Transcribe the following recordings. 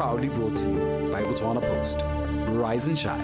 proudly brought to you by Botswana Post. Rise and shine.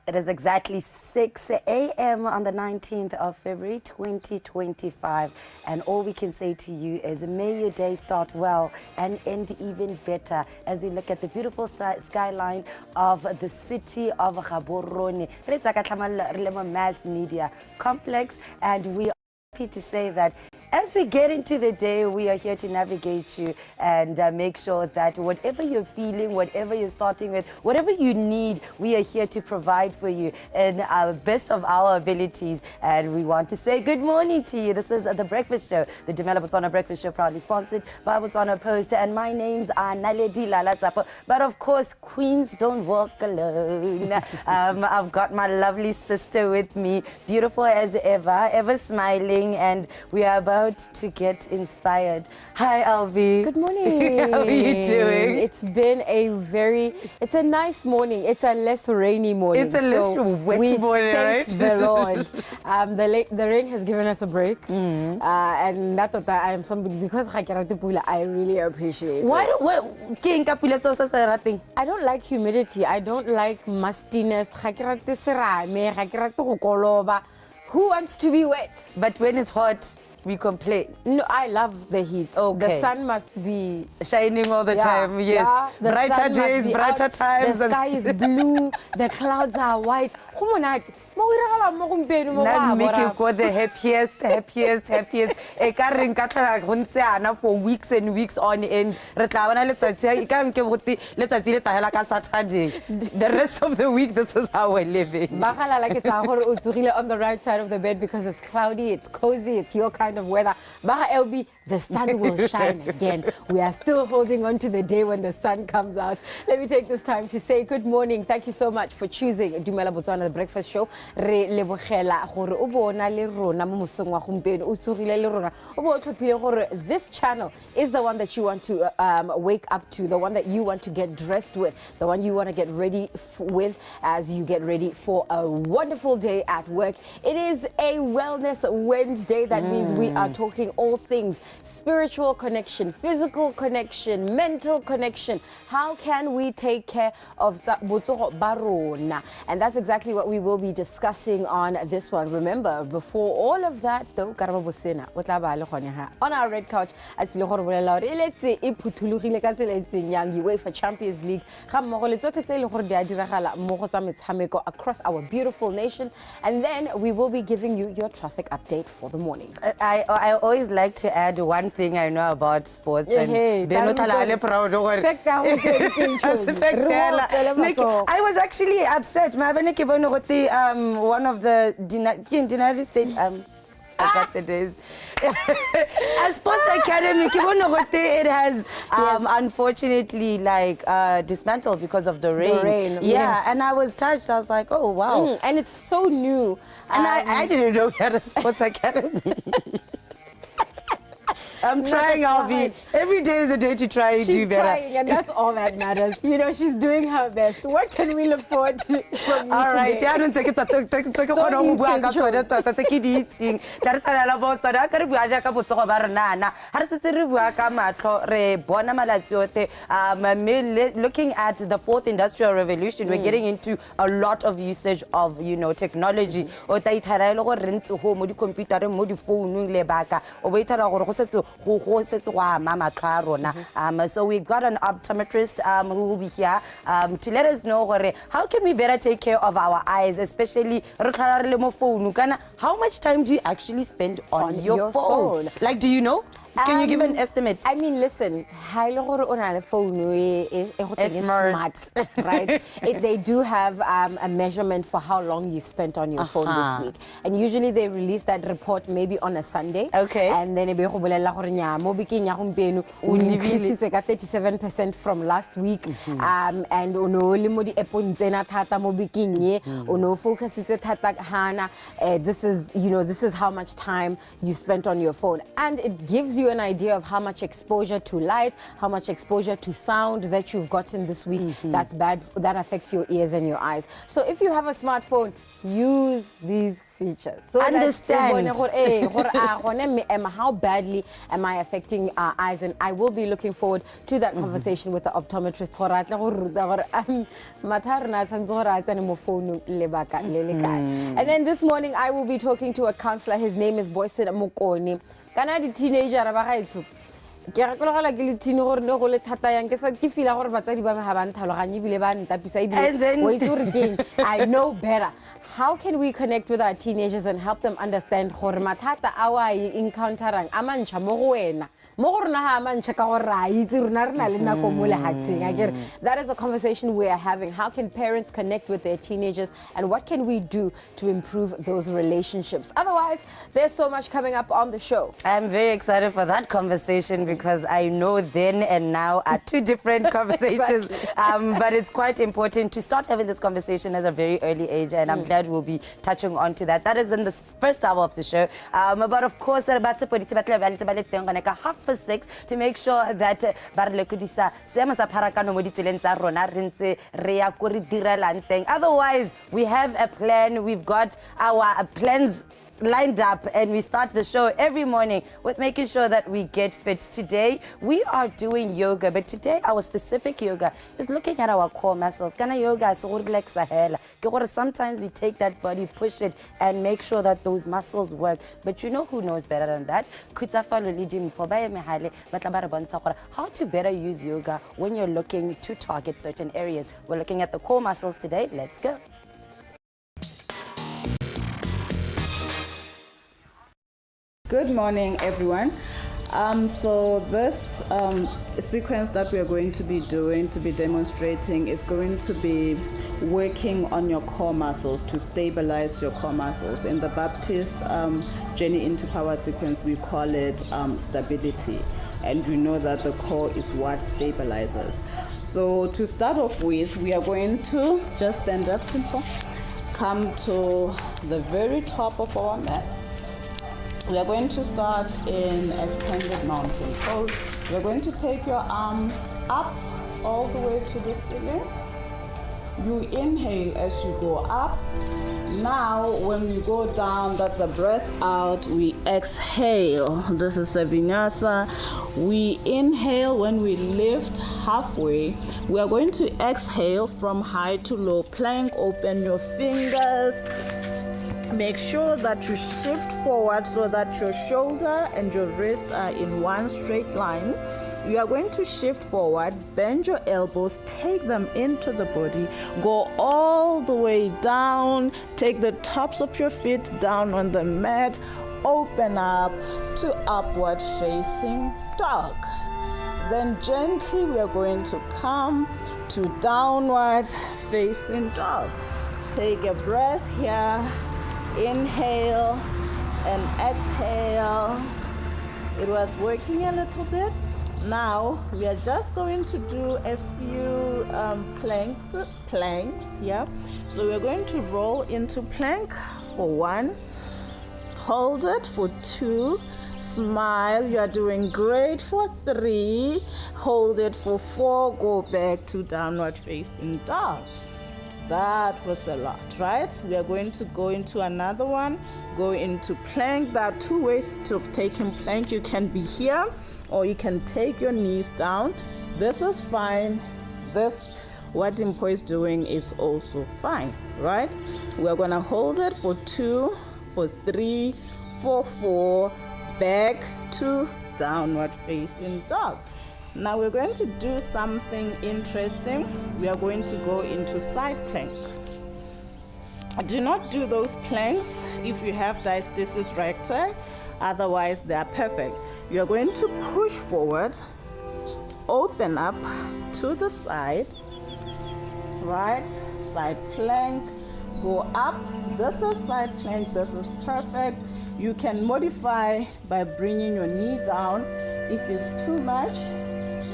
It is exactly 6 a.m. on the 19th of February 2025, and all we can say to you is may your day start well and end even better as we look at the beautiful skyline of the city of Gaborone. It's a mass media complex, and we are happy to say that as we get into the day, we are here to navigate you and make sure that whatever you're feeling, whatever you're starting with, whatever you need, we are here to provide for you in our best of our abilities. And we want to say good morning to you. This is The Breakfast Show, the DUMELA Botswana Breakfast Show, proudly sponsored by Botswana Post. And my name's Naledi Lalatsapo. But of course, queens don't walk alone. I've got my lovely sister with me, beautiful as ever smiling, and we are about to get inspired. Hi, Alvi. Good morning. How are you doing? It's been it's a nice morning. It's a less rainy morning. It's a less wet morning, right? The Lord. The rain has given us a break. And not that I am somebody, because I really appreciate it. I don't like humidity. I don't like mustiness. Who wants to be wet? But when it's hot, we complain. No, I love the heat. Okay. The sun must be shining all the time. Yes. Yeah, brighter days, brighter times. The sky is blue. The clouds are white. That make you go the happiest. For weeks and weeks on end. The rest of the week, this is how we're living. On the right side of the bed because it's cloudy, it's cozy, it's your kind of weather. The sun will shine again. We are still holding on to the day when the sun comes out. Let me take this time to say good morning. Thank you so much for choosing DUMELA Botswana The Breakfast Show. This channel is the one that you want to wake up to, the one that you want to get dressed with, the one you want to get ready with as you get ready for a wonderful day at work. It is a Wellness Wednesday. That means we are talking all things spiritual connection, physical connection, mental connection. How can we take care of Barona? And that's exactly what we will be discussing on this one. Remember, before all of that, though, on our red couch at UEFA Champions League across our beautiful nation, and then we will be giving you your traffic update for the morning. I always like to add one thing I know about sports. I was actually upset. One of the United States I got the days. A sports academy, it has unfortunately dismantled because of the rain. Yeah, yes. And I was touched. I was like, oh wow. And it's so new. And I didn't know we had a sports academy. I'm trying, Alvi. Every day is a day to try and do better. She's trying, and that's all that matters. You know, she's doing her best. What can we look forward to from you all right, today? I don't take it. Looking at the fourth industrial revolution, we're getting into a lot of usage of, technology. So we've got an optometrist who will be here to let us know how can we better take care of our eyes, especially how much time do you actually spend on your phone? Like, do you know? Can you give an estimate? I mean, listen, smart, right? They do have a measurement for how long you've spent on your phone this week. And usually they release that report maybe on a Sunday. Okay. And then they increased 37% from last week. And this is how much time you spent on your phone. And it gives you an idea of how much exposure to light, how much exposure to sound that you've gotten this week. That's bad, that affects your ears and your eyes. So if you have a smartphone, use these features. So understand how badly am I affecting our eyes, and I will be looking forward to that conversation with the optometrist. And then this morning I will be talking to a counselor. His name is Boysen Mokoni. Kana di teenager ba gaetso ke re kologela ke le tini gore ne go le thata yang ke sa ke fila gore batsadi ba me ga ba nthaloganye bile ba ntapisa I know better. How can we connect with our teenagers and help them understand gore mathata a wa encounterang a mantšha mo go wena? That is a conversation we are having. How can parents connect with their teenagers, and what can we do to improve those relationships? Otherwise, there's so much coming up on the show. I'm very excited for that conversation because I know then and now are two different conversations. But it's quite important to start having this conversation at a very early age, and I'm glad we'll be touching on to that. That is in the first hour of the show. But of course, half 6 to make sure that otherwise we have a plan. We've got our plans lined up, and we start the show every morning with making sure that we get fit. Today we are doing yoga, but today our specific yoga is looking at our core muscles. Kana yoga so relax sometimes we take that body, push it, and make sure that those muscles work. But you know who knows better than that? How to better use yoga when you're looking to target certain areas. We're looking at the core muscles today. Let's go. Good morning, everyone. So this sequence that we are going to be doing, to be demonstrating, is going to be working on your core muscles to stabilize your core muscles. In the Baptist Journey into Power sequence, we call it stability. And we know that the core is what stabilizes. So to start off with, we are going to just stand up, come to the very top of our mat. We are going to start in extended mountain pose. You're going to take your arms up all the way to the ceiling. You inhale as you go up. Now, when you go down, that's a breath out. We exhale. This is a vinyasa. We inhale when we lift halfway. We are going to exhale from high to low plank. Open your fingers. Make sure that you shift forward so that your shoulder and your wrist are in one straight line. You are going to shift forward, bend your elbows, take them into the body, go all the way down, take the tops of your feet down on the mat, open up to upward facing dog. Then gently we are going to come to downward facing dog. Take a breath here. Inhale and exhale. It was working a little bit. Now we are just going to do a few planks. Yeah. So we're going to roll into plank for 1. Hold it for 2. Smile. You are doing great for 3. Hold it for 4. Go back to downward facing dog. That was a lot, right? We are going to go into another one, go into plank. There are 2 ways to take in plank. You can be here, or you can take your knees down. This is fine. This, what Dimpo is doing, is also fine, right? We're gonna hold it for 2, for 3, for 4, back to downward facing dog. Now we're going to do something interesting. We are going to go into side plank. Do not do those planks if you have diastasis recti, otherwise they are perfect. You are going to push forward, open up to the side, right? Side plank, go up. This is side plank, this is perfect. You can modify by bringing your knee down. If it's too much,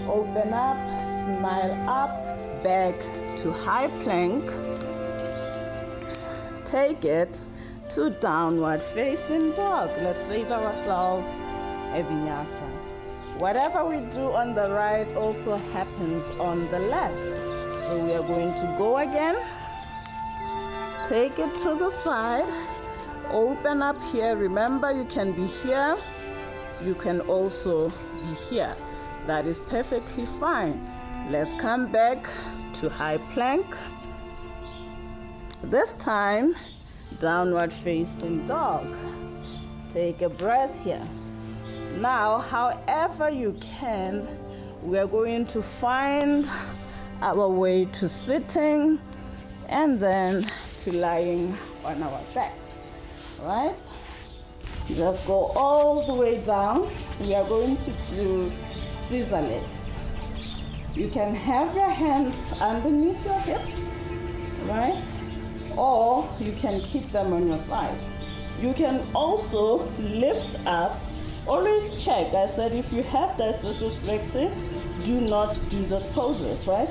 open up, smile up, back to high plank. Take it to downward facing dog. Let's raise ourselves a vinyasa. Whatever we do on the right also happens on the left. So we are going to go again. Take it to the side. Open up here. Remember, you can be here. You can also be here. That is perfectly fine. Let's come back to high plank. This time, downward facing dog. Take a breath here. Now, however you can, we are going to find our way to sitting and then to lying on our backs, right? Just go all the way down. We are going to do scissor legs. You can have your hands underneath your hips, right? Or you can keep them on your side. You can also lift up. Always check. I said if you have diastasis recti, do not do those poses, right?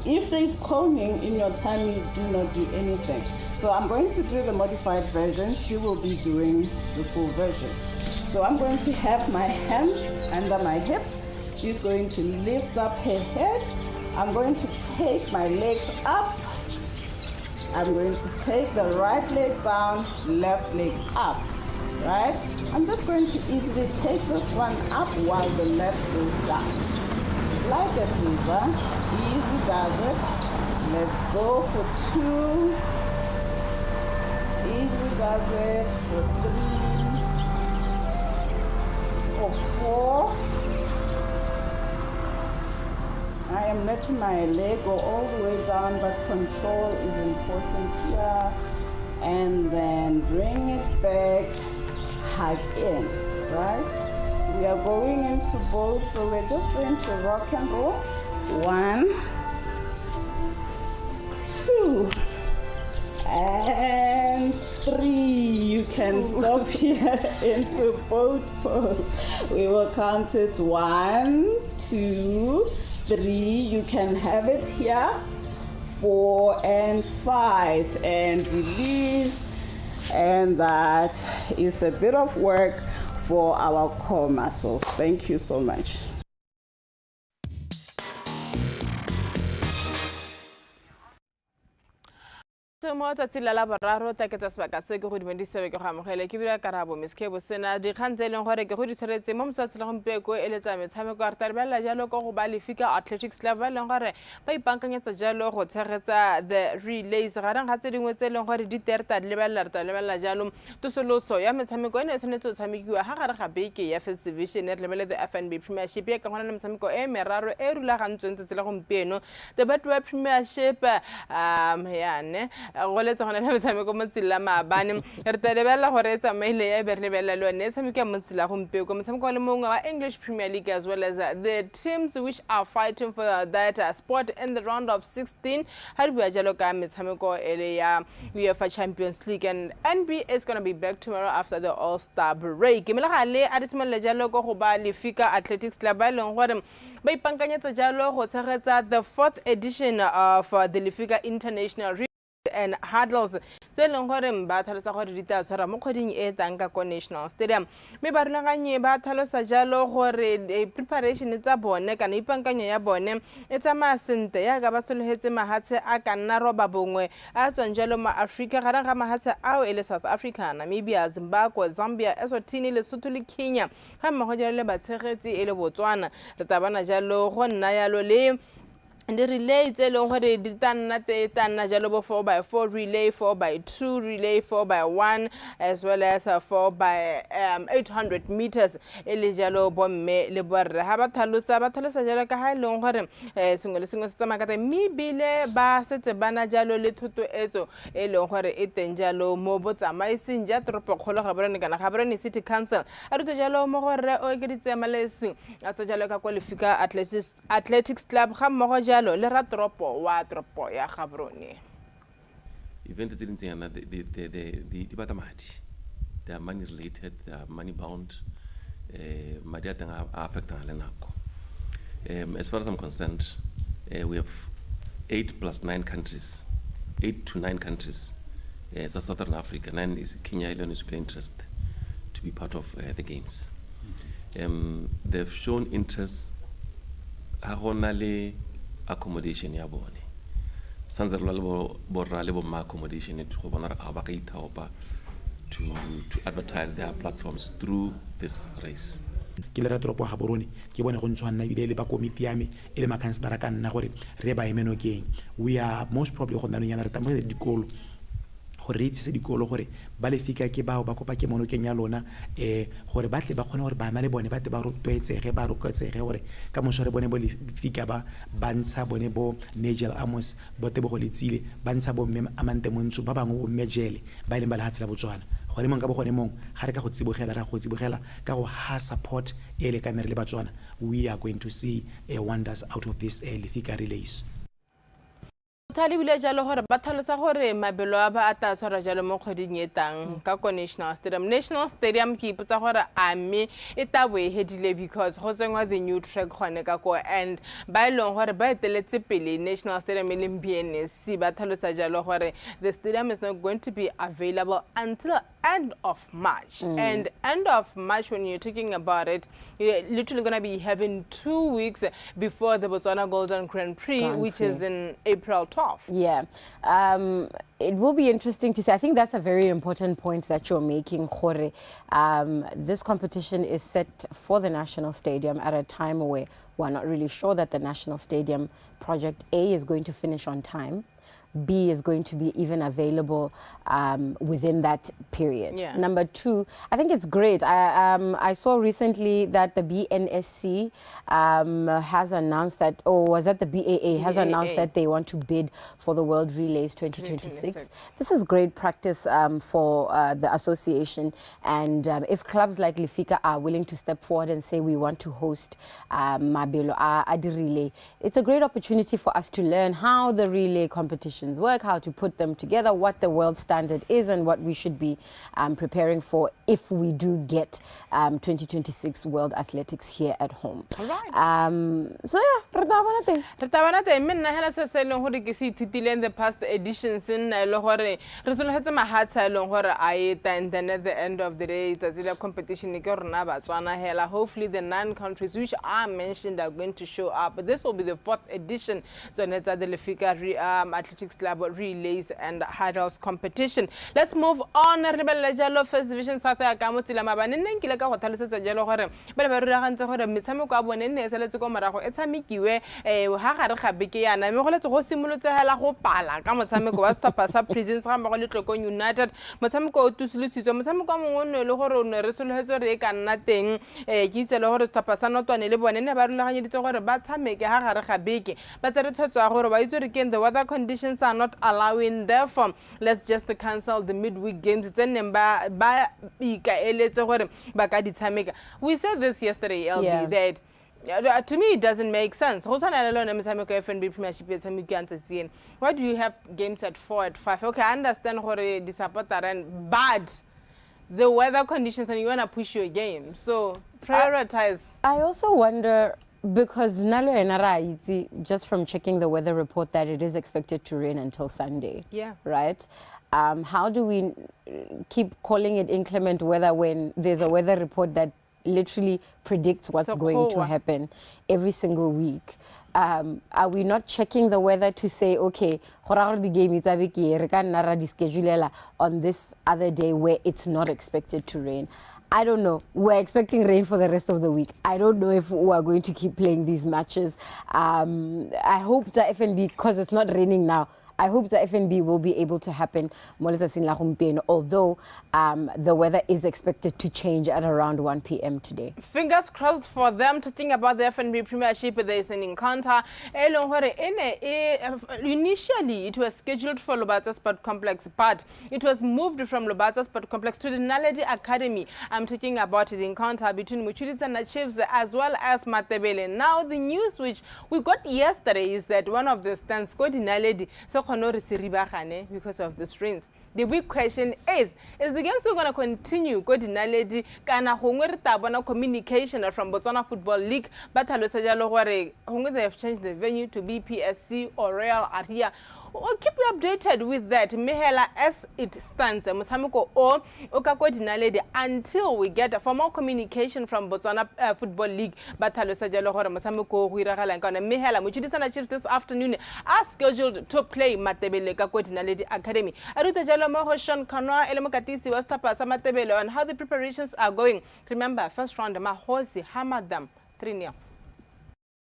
If there is coning in your tummy, do not do anything. So I'm going to do the modified version. She will be doing the full version. So I'm going to have my hands under my hips. She's going to lift up her head. I'm going to take my legs up. I'm going to take the right leg down, left leg up, right? I'm just going to easily take this one up while the left goes down. Like a scissor, easy does it. Let's go for 2. Easy does it for 3, for 4. I am letting my leg go all the way down, but control is important here. And then bring it back, hug in, right? We are going into both, so we're just going to rock and roll. 1, 2, and 3. You can stop here into both pose. We will count it 1, 2, 3. You can have it here. 4 and 5, and release. And that is a bit of work for our core muscles. Thank you so much. mo tsatsing la boraro ta ke tsa sebaka se ke go dimedisebe ke go amogele ke bile karabo Miss Kebo sena di khantse leng gore ke go di tshwaretse mo motsatsing la gompeko eletsa metshameko a rta bela jalo go go ba lefika athletics club leng gore ba ipankanyetsa jalo go tshegetsa the relays garang ga tse dingwe tse leng gore di terta le bela jalo tsosoloso ya metshameko ene tshwanetse go tshamekiwa ga gare ga beke ya first division re lebele the FNB Premiership ya ka gona le metshameko e meraro e rulagantsweng tsela gompeno the Batwa Premiership yane go le tsona le metshameko mo tsela maabane re telebela gore tsamaile ya berlebela le one tshameka mo tsela gompeko metshameko le mongwe wa English Premier League as well as the teams which are fighting for that spot in the round of 16 ha re bua jalo ka metshameko ele ya UEFA Champions League, and NBA is going to be back tomorrow after the All-Star break. Me la gale a dismelle jalo go ba lefika athletics club ba leng gore ba ipankanyetsa jalo go tshegetsa the 4th edition of the Lefika International and hurdles tse leng gore ba tlhalosa gore di tla tshwara mo kgoding e tang ka ko National Stadium me ba rulaganye ba tlhalosa jalo gore preparation tsa bone kana ipankanya ya bone e tsamaya sente ya ga ba sologetse mahatshe a ka nna roba bongwe a tswang jalo ma Africa garang ga mahatshe ao ele South Africa, Namibia, Zimbabwe, Zambia, Eswatini, Lesotho le Kenya ga mmogo jalo le batshegetsi ele Botswana re tabana jalo go nna yalo le the relay tse leng gore di tanna jalo bo 4x4 relay, 4x2 relay, 4x1 as well as 4x800 meters ele jalo bo mme le borre ha ba tlhalosa jalo ka ha leng gore sengwe le sengwe se tsamaya ka mme bile ba setse bana jalo le thuto etso e leng gore e teng jalo mo botsamaising ja toropo kgolo ga borene kana ga borene city council a ruto jalo mo gore o ke ditsemalesi a tso jalo ka kwa Lefika athletics club ga mmogo le ra tropo wa tropo ya Gaborone. Event that the batamadi, they are money related, they are money bound. Madiatanga affect as far as I'm concerned, we have 8 plus 9 countries, 8 to 9 countries. It's Southern Africa, 9 is Kenya, alone is interest to be part of the games. they've shown interest accommodation ya bone santse re le borra le bo ma accommodation to go bona re a ba ka ithaopa to advertise their platforms through this race. Ke le ratoropo ga borone ke bone go ntshwana ebile le ba komiti ya me e le makhanselara ka nna gore re ba emenokeng. We are most probably go nna nyana re tamogele dikolo gore re itsise dikolo gore ba le fika ke bao ba kopa ke monokeng ya lona gore ba tle ba kgone gore bana le bone ba te ba rotwetsege ba rokotsege gore ka moso re bone bo le fika ba ntsha bone bo Nigel Amos bote bo go letsile ba ntsha bo mme Amante Montsu ba bangwe bo mmejele ba ile ba le hatsela Botswana gore mong ka bo gone mong ga re ka go tsibogela ra go tsibogela ka go ha support e le ka nne re le Batswana. We are going to see wonders out of this Lefika relays. Thali bile jalo gore ba tlhalosa gore mabelo a ba a ta tshwara jalo mo kgweding e tang ka ko National Stadium ke ipotsa gore a mme e ta bo e hedile because go tsengwa the new track gone ka ko and ba ilong gore ba eteletse pele National Stadium e leng BNSC ba tlhalosa jalo gore the stadium is not going to be available until end of March. And end of March, when you're talking about it, you're literally going to be having 2 weeks before the Botswana Golden Grand Prix, which is in April 12th. Yeah. It will be interesting to see. I think that's a very important point that you're making, Jorge. This competition is set for the National Stadium at a time where we're not really sure that the National Stadium Project A is going to finish on time. B is going to be even available within that period. Yeah. Number two, I think it's great. I saw recently that the BNSC has announced that, or was that the BAA has announced that they want to bid for the World Relays 2026. This is great practice for the association, and if clubs like Lefika are willing to step forward and say we want to host Mabelo Adi Relay, it's a great opportunity for us to learn how the relay competition work, how to put them together, what the world standard is, and what we should be preparing for if we do get 2026 World Athletics here at home. All right. So yeah, Retabanate, men na hela se selong hore ke se ithutile in the past editions in lo hore re sologetse mahatsa elong hore a eta, and then at the end of the day it's a competition ke rona Batswana hela. Hopefully the 9 countries which are mentioned are going to show up. But this will be the 4th edition so it's the Lefika Athletics Club relays and hurdles competition. Let's move on. Rebella jalo First Division South ka motsila mabane nne nkile ka go tlhalosetsa jalo gore ba le ba rura gantse gore metshameko a bone nne e seletse go morago e tshamekiwe ha gare ga beke yana me go letse go simolotse hela go pala ka motshameko wa Stopper sa Prisons ga mmogo le Tlokong United. Motshameko o tusilitsitswe motshameko mongwe no le gore o ne re sologetse re ka nna teng ke itse le gore Stopper sa Notwane le bone ne ba rulaganyeditse gore ba tshameke ha gare ga beke ba tsere tshotso gore ba itse re ke the weather conditions are not allowing, therefore let's just cancel the midweek games. We said this yesterday, LB, that to me it doesn't make sense. Why do you have games at 4 at 5? Okay, I understand but the weather conditions and you want to push your game, so prioritize. I also wonder, because Nalo and just from checking the weather report, that it is expected to rain until Sunday. Yeah. Right? How do we keep calling it inclement weather when there's a weather report that literally predicts what's going to happen every single week? Are we not checking the weather to say, okay, the game is on this other day where it's not expected to rain? I don't know. We're expecting rain for the rest of the week. I don't know if we're going to keep playing these matches. I hope the FNB, because it's not raining now, I hope the FNB will be able to happen, although the weather is expected to change at around 1 p.m. today. Fingers crossed for them to think about the FNB Premiership. There is an encounter. Initially, it was scheduled for Lobata Sport Complex, but it was moved from Lobata Sport Complex to the Naledi Academy. I'm talking about the encounter between Muchiriza and Chiefs as well as Matebele. Now, the news which we got yesterday is that one of the stands got in Naledi. So because of the strains. The big question is the game still going to continue? Naledi kana communication from Botswana Football League, but they have changed the venue to BPSC or Royal are here. We'll keep you updated with that. Mihela, as it stands, mosamiko o okakodinaledi until we get formal communication from Botswana Football League. Batalo sajalo hore mosamiko go iragala nkana Mihela mochidisana Chiefs this afternoon are scheduled to play Matebele Kakodinaledi Academy. Aruta jalo mo Sean Kanwa ele mokatisi wa Stapa sa Matebele on how the preparations are going. Remember, first round Mahosi hammered them 3-0.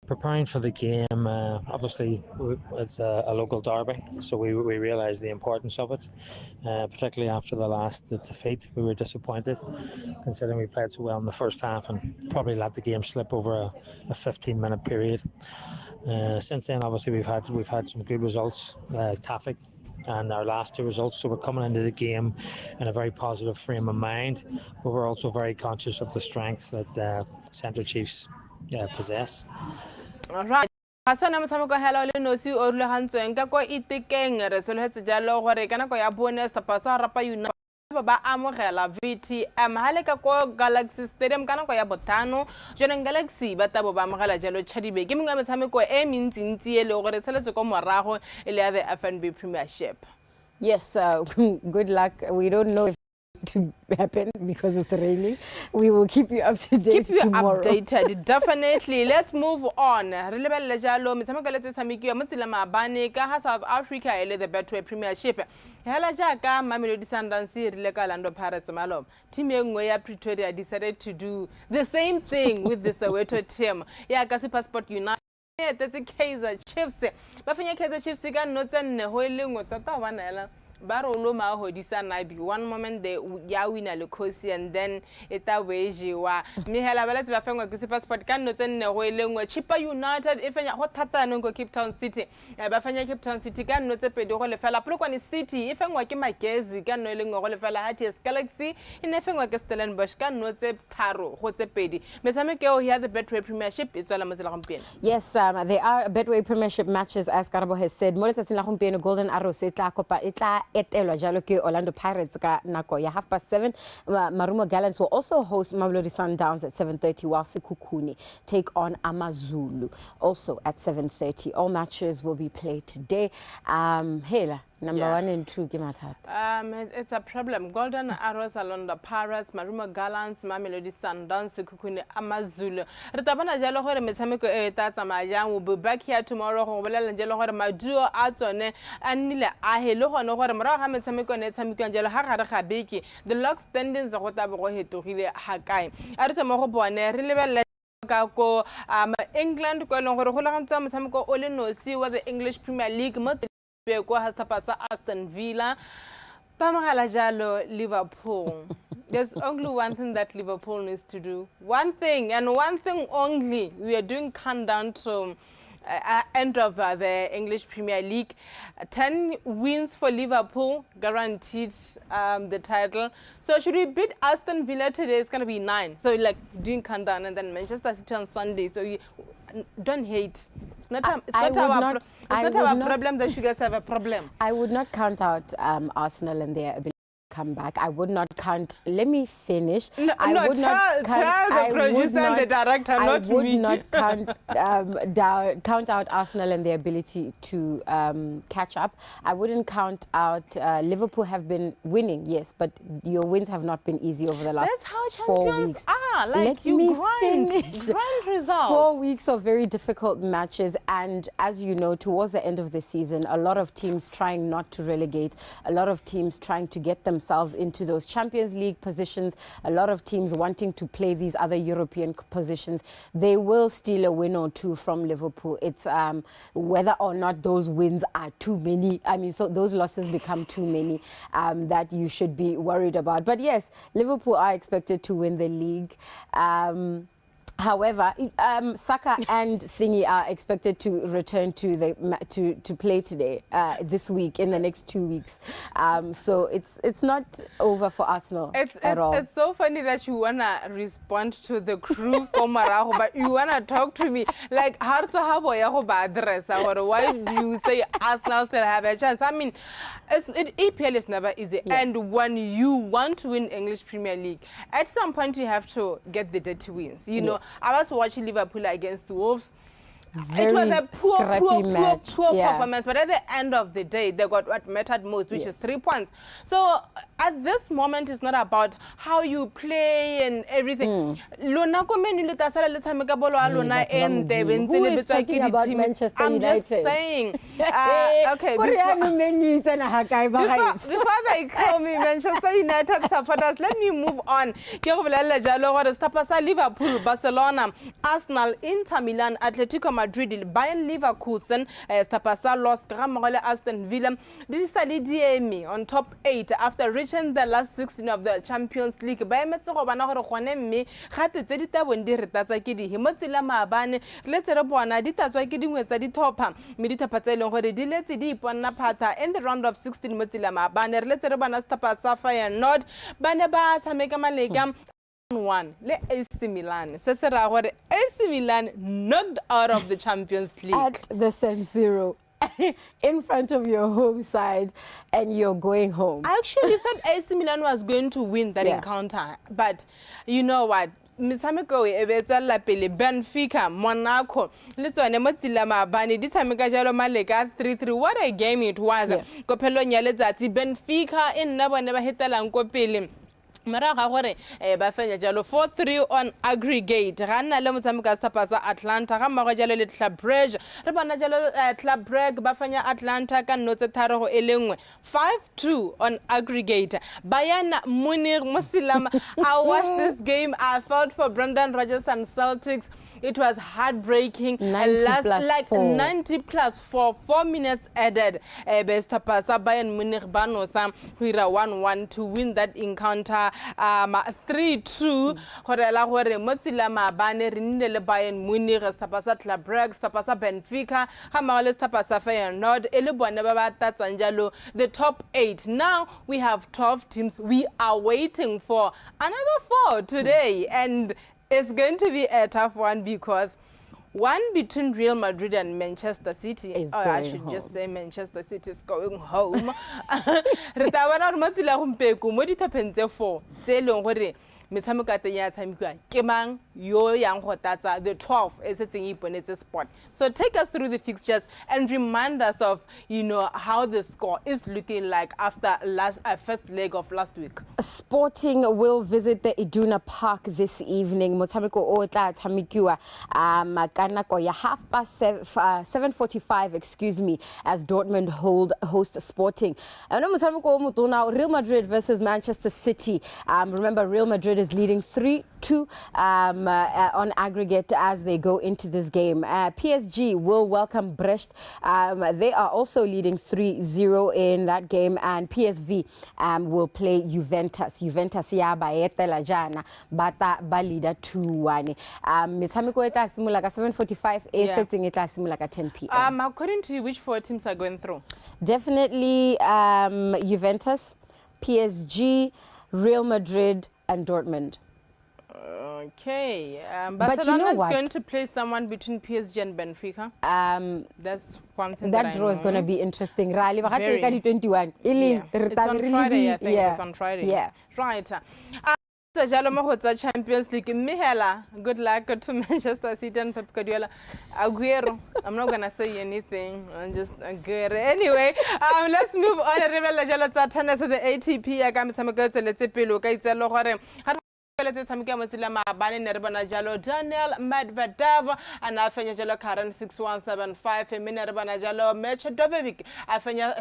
Preparing for the game, obviously it's a local derby, so we realise the importance of it, particularly after the last defeat. We were disappointed considering we played so well in the first half and probably let the game slip over a 15-minute period. Since then, obviously we've had some good results, Tafik and our last two results, so we're coming into the game in a very positive frame of mind, but we're also very conscious of the strength that Central Chiefs possess. Right. Hasana mosameko hela le nosi o rule hantsweng ka go itekeng re soletse jalo gore kana go ya bonus pasa rapa yuna ba amogela VTM hale ka go Galaxy Stadium kana go ya botano jone Galaxy ba tabo ba amogela jalo Chadibe ke mengwe mosameko e mintsintsi e le gore seletse go morago e le ya the FNB Premiership. Yes, good luck. We don't know if to happen because it's raining. We will keep you up to date. Keep you tomorrow. updated, definitely. Let's move on. Relebelle jalo metshameko le tsamikiwa mo tsela maabane ka ha South Africa ele the Betway Premiership. Hela jaka Mamelodi Sundowns rile ka Orlando Pirates malo. Team engwe ya Pretoria decided to do the same thing with the Soweto team. Ya ka Passport United. That's Kaizer Chiefs. Ba fenya Kaizer Chiefs ka notse nne ho ile ngwe tota bana hela. Barolo ma hodisa nabi one moment they ya wina le kosi and then eta wejiwa mihela baletse ba fengwa ke Passport ka no tsenne go elengwe Chipa United e fenya go thata no go Cape Town City ba fenya Cape Town City ka no tse pedi go lefela Polokwane City e fengwa ke Magezi ka no elengwe go lefela Haties Galaxy e ne fengwa ke Stellenbosch ka no tse tharo go tse pedi metsamekeo here the Betway Premiership e tswela mosela gompieno. Yes, there are Betway Premiership matches as Karabo has said. Mo letsatsing la gompieno Golden Arrows e tla kopa e tla etelwa jalo ke Orlando Pirates ka nako ya 7:30. Marumo Gallants will also host Mamelodi Sundowns at 7:30 while Sekhukhune take on Amazulu also at 7:30. All matches will be played today. Hela number 1 and 2 ke mathata. It's a problem. Golden Arrows, Orlando Pirates, Marumo Gallants, Mamelodi Sundowns, Sekhukhune, Amazulu. Re tabana jalo gore metshameko e ta tsamaya we'll be back here tomorrow go bolela jalo gore maduo a tsone a nnile a hele gone gore morago ga metshameko ne tshamekang jalo ha gare ga beke the log standings go taba go hetogile ha kae a re tsamo go bone re lebella ka ko England go leng gore go lagantsa metshameko o le nosi wa the English Premier League mo go has tapasa Aston Villa pamagala jalo Liverpool. There's only one thing that Liverpool needs to do. One thing and one thing only. We are doing countdown to end of the English Premier League. 10 wins for Liverpool guaranteed the title. So should we beat Aston Villa today? It's going to be 9. So like doing countdown and then Manchester City on Sunday. So you don't hate. It's not our problem that you guys have a problem. I would not count out Arsenal and their ability to come back. I would not count. Let me finish. Tell the producer and the director, not me. I would not count out Arsenal and their ability to catch up. I wouldn't count out Liverpool have been winning, yes, but your wins have not been easy over the last 4 weeks. That's how champions are. Like Let you me grind results. 4 weeks of very difficult matches, and as you know, towards the end of the season, a lot of teams trying not to relegate, a lot of teams trying to get themselves into those Champions League positions, a lot of teams wanting to play these other European positions. They will steal a win or two from Liverpool. It's whether or not those wins are too many. I mean, so those losses become too many that you should be worried about. But yes, Liverpool are expected to win the league. However, Saka and Thingy are expected to return to the to play today, this week, in the next 2 weeks. So it's not over for Arsenal at all. It's so funny that you wanna respond to the crew, but you wanna talk to me like hard to have address or why do you say Arsenal still have a chance? I mean, EPL is never easy, and when you want to win English Premier League, at some point you have to get the dirty wins. You know, I was watching Liverpool against Wolves. very it was a scrappy match. poor Yeah. performance. But at the end of the day, they got what mattered most, which is 3 points. So at this moment, it's not about how you play and everything. Lona ko menu le tasala le tshameka bolo a lona ente bentse Who le is betswa ke talking about di-team. Manchester I'm just United? saying. Okay, Koreano menu is an hakai before they call me Manchester United supporters, let me move on. Ke go bolela jalo gore stapa sa Liverpool, Barcelona, Arsenal, Inter Milan, Atletico Madrid, Bayern Leverkusen, stapa sa lost Gramogole, Aston Villa, Disali Diemi on top 8 after reaching the last 16 of the Champions League. Ba emetse go bana gore gone mme gate tse di tabong di retatsa ke di himotsela maabane le tsere bona di tatswa ke dingwe tsa di thopa mme di thopa tse leng gore di letse di iponna phata in the round of 16 motsela maabane re le tsere bona stapa sa Feyenoord bane ba tshameka malega 1 le AC Milan. Se se ra gore AC Milan knocked out of the Champions League at the San Siro. In front of your home side and you're going home. I actually thought AC Milan was going to win that encounter, but you know what? Metshameko e betsala pele Benfica, Monaco, le tsone mo tsela maabane di tshameka jalo malega 3-3. What a game it was. Kopelong ya letsatsi Benfica e nna bone ba hetelang ko pele. Maraga gore ba fenya jalo 4-3 on aggregate ga nna le motshameka stapa sa Atlanta ga mmago jalo le Club Brugge re bona jalo Club Brugge ba fenya Atlanta ka notse tharo go elengwe 5-2 on aggregate. Bayern Munich Musilama. I watched this game. I felt for Brendan Rodgers and Celtics. It was heartbreaking. 90 plus 4 minutes added. Best pasa Bayern Munich banosa huira 1-1 to win that encounter. 3-2 gore la gore motsila maabane re nne le Bayern Munich stapa sa Club Brugge stapa sa Benfica ha magale stapa sa Feyenoord ele bone ba ba tatsang jalo the top 8. Now we have 12 teams. We are waiting for another 4 today, and it's going to be a tough one because one between Real Madrid and Manchester City. I should just say Manchester City is going home. Re tabana re motsila gompeku mo ditapentse 4 tse leng gore metshameko teng ya tshamekwa ke mang yo yang go tatsa the 12 is it iponetse spot. So take us through the fixtures and remind us of how the score is looking like after first leg of last week. Sporting will visit the Iduna Park this evening. Motshameko o tla tshamekiwa ka nako ya 7:45 excuse me, as Dortmund host Sporting. And motshameko o motona Real Madrid versus Manchester City. Remember Real Madrid is leading 3-2 on aggregate as they go into this game. PSG will welcome Brest. They are also leading 3-0 in that game, and PSV will play Juventus. Juventus ya ba etela jana bata ba leader 2-1. Metshameko e tla simula ka 7:45 e setting e tla simula ka 10 p.m. According to you, which 4 teams are going through? Definitely Juventus, PSG, Real Madrid and Dortmund. Okay. But Barcelona is going to play someone between PSG and Benfica. That's one thing that draw is going to be interesting. Very. Yeah. It's on Friday, I think. Yeah. It's on Friday. Yeah. Right. Champions League. Mihela, good luck to Manchester City and Pep Guardiola. Aguero. I'm not going to say anything. I'm just Aguero. Anyway, let's move on. The ATP. Let's Daniel Medvedev and Afenya Jalo Karen 6175 Minervana Jalo Mechadovic Afenya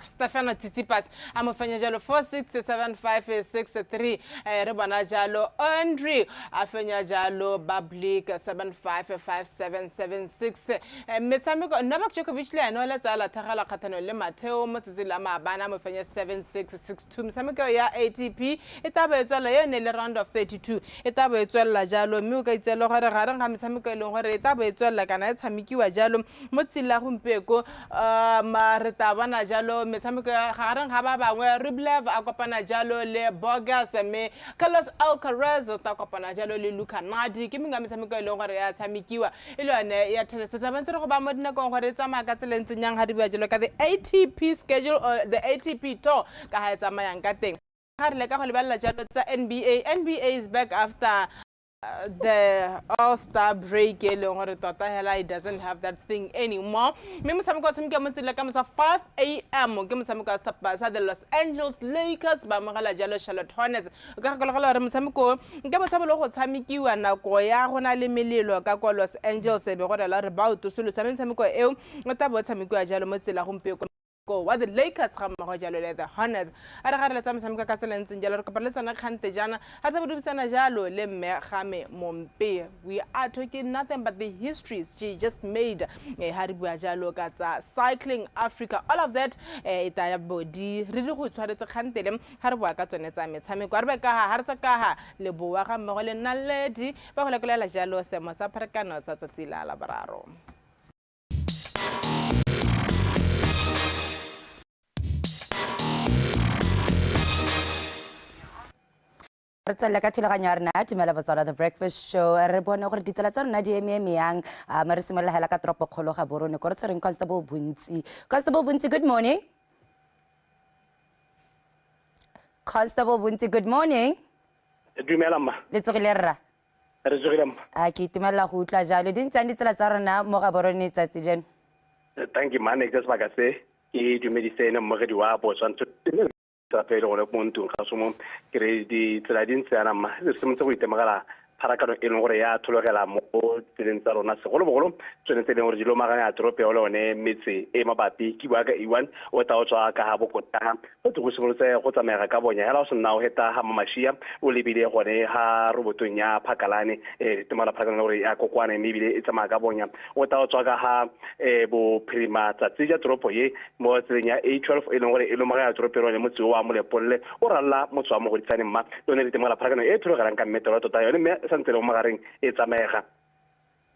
Stefano Tsitsipas I'm Afenya Jalo 467563 Rebana Jalo Andre Afenya Jalo Bablik 755776 Metsamiko Novak Djokovic le no let's ala Tagala Katano le Mateo Motzila Mabana Mafenya 7662 Metsamiko ya ATP Itabezala yone round of 32 etaba etswella jalo mme o ka itselo gore gareng ga metshameko e leng gore etaba etswella kana e tshamekiwa jalo mo tsela gompeko re tabana jalo metshameko gareng ga ba bangwe Rublev a kopana jalo le Bogas mme Carlos Alcaraz ta kopana jalo le Luka Nadi ke minga metshameko e leng gore ya tshamekiwa e le yone ya tennis tsa bantse go ba mo dinakong gore tsamaya ka tselentse nyang ga di bua jalo ka the ATP schedule or the ATP tour ka ha e tsamayang ka teng. NBA is back after the all-star break it doesn't have that thing anymore. Maybe some go some games like 5 a.m. Games some go stop by the Los Angeles Lakers ba mogala jalo Charlotte Hornets. Ka go le re mosameko nke bo tshabelo go tshamekiwa nako ya gona le melelo ka kwa Los Angeles be go la re ba to solo sameko eo ngata bo tshamekiwa jalo mo tsela gompieko wa the Lakers ga mmogo jalo le the Hornets a re ga re letsa mosameka ka selentseng jalo re kapela tsana khante jana ha tsa bodubisana jalo le mme game mompe. We are talking nothing but the histories she just made ha re bua jalo ka tsa cycling Africa, all of that itaya body re di go tshwaretse khantele ha re bua ka tsone tsa metshameko re be ka ha re tsa ka ha le bua ga mmogo le nnaledi ba go lekolela jalo semo sa pharakano sa tsatsi la boraro. Re tsela ka thulaganyo ya rena Dumela Botswana the breakfast show re bona gore ditsela tsa rona di eme yang re simolla hela ka tropo kgolo ga borone go re tshwereng Constable Bunti, good morning. Constable Bunti, good morning. Dumela mma. Le tsogile rra. Re tsogile mma. A ke itumela go utla jalo di ntse ditsela tsa rona mo ga borone tsatsi jeno. Thank you man, just like I say ke dumedisene mmogedi wa Botswana pele go le mo ntong ga somo ke re di tsela di ntse ana mma se se motse go itemagala pharakano e leng gore ya thologela mo tseleng tsa rona segolobogolo tsone tse leng gore di lomaganya trope ya one metse e mabapi ke bua ka E1 o ta o tswa ka ha bokota o tlo go simolotse go tsamega ka bonya hela o se nna o heta ha mamashia o lebile gone ha robotong ya phakalane temala phakalane gore ya kokwane mme bile e tsamaya ka bonya o ta o tswa ka ha bo prima tsa tseja tropo ye mo tseleng ya A12 e leng gore e lomaganya trope rone motse wa molepolle o ralla motswa mo go ditsaneng mma yone le temala phakalane e thologelang ka metero tota yone mme santse le magareng e tsamega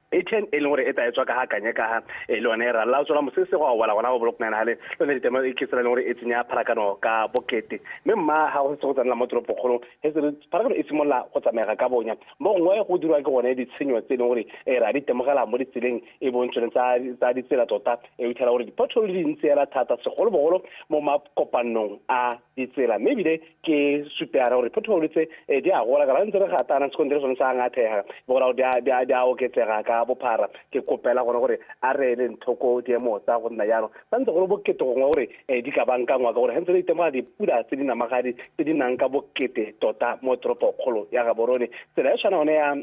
A10 e leng gore e taetswa ka ha kanya ka ha le one ra la tswela mosese go wala gona go block 9 hale le ditema e kitsela le gore e tsenya pharakano ka bokete mme mma ha go se go tsana mo tropo kgolo he se pharakano e simolla go tsamega ka bonya mo ngwe go dirwa ke gone ditshenyo tse leng gore ra di temogela mo ditseleng e bontshweng tsa ditsela tota e utlhela gore di-pothole di ntse ela thata segolobogolo mo makopanong a ditsela mme ebile ke supera gore pothole tse di a gola ka ba ntse re gatana sekondere sone sa ngathega bo gore di a oketsega ka bophara ke kopela gona gore a re le nthoko diemo tsa go nna yalo santse gore bokete gongwe gore di ka bankangwa ka gore hentse le itemogela dipula tse di namagadi tse di nang ka bokete tota mo tropo kgolo ya Gaborone tsela e tshwana one ya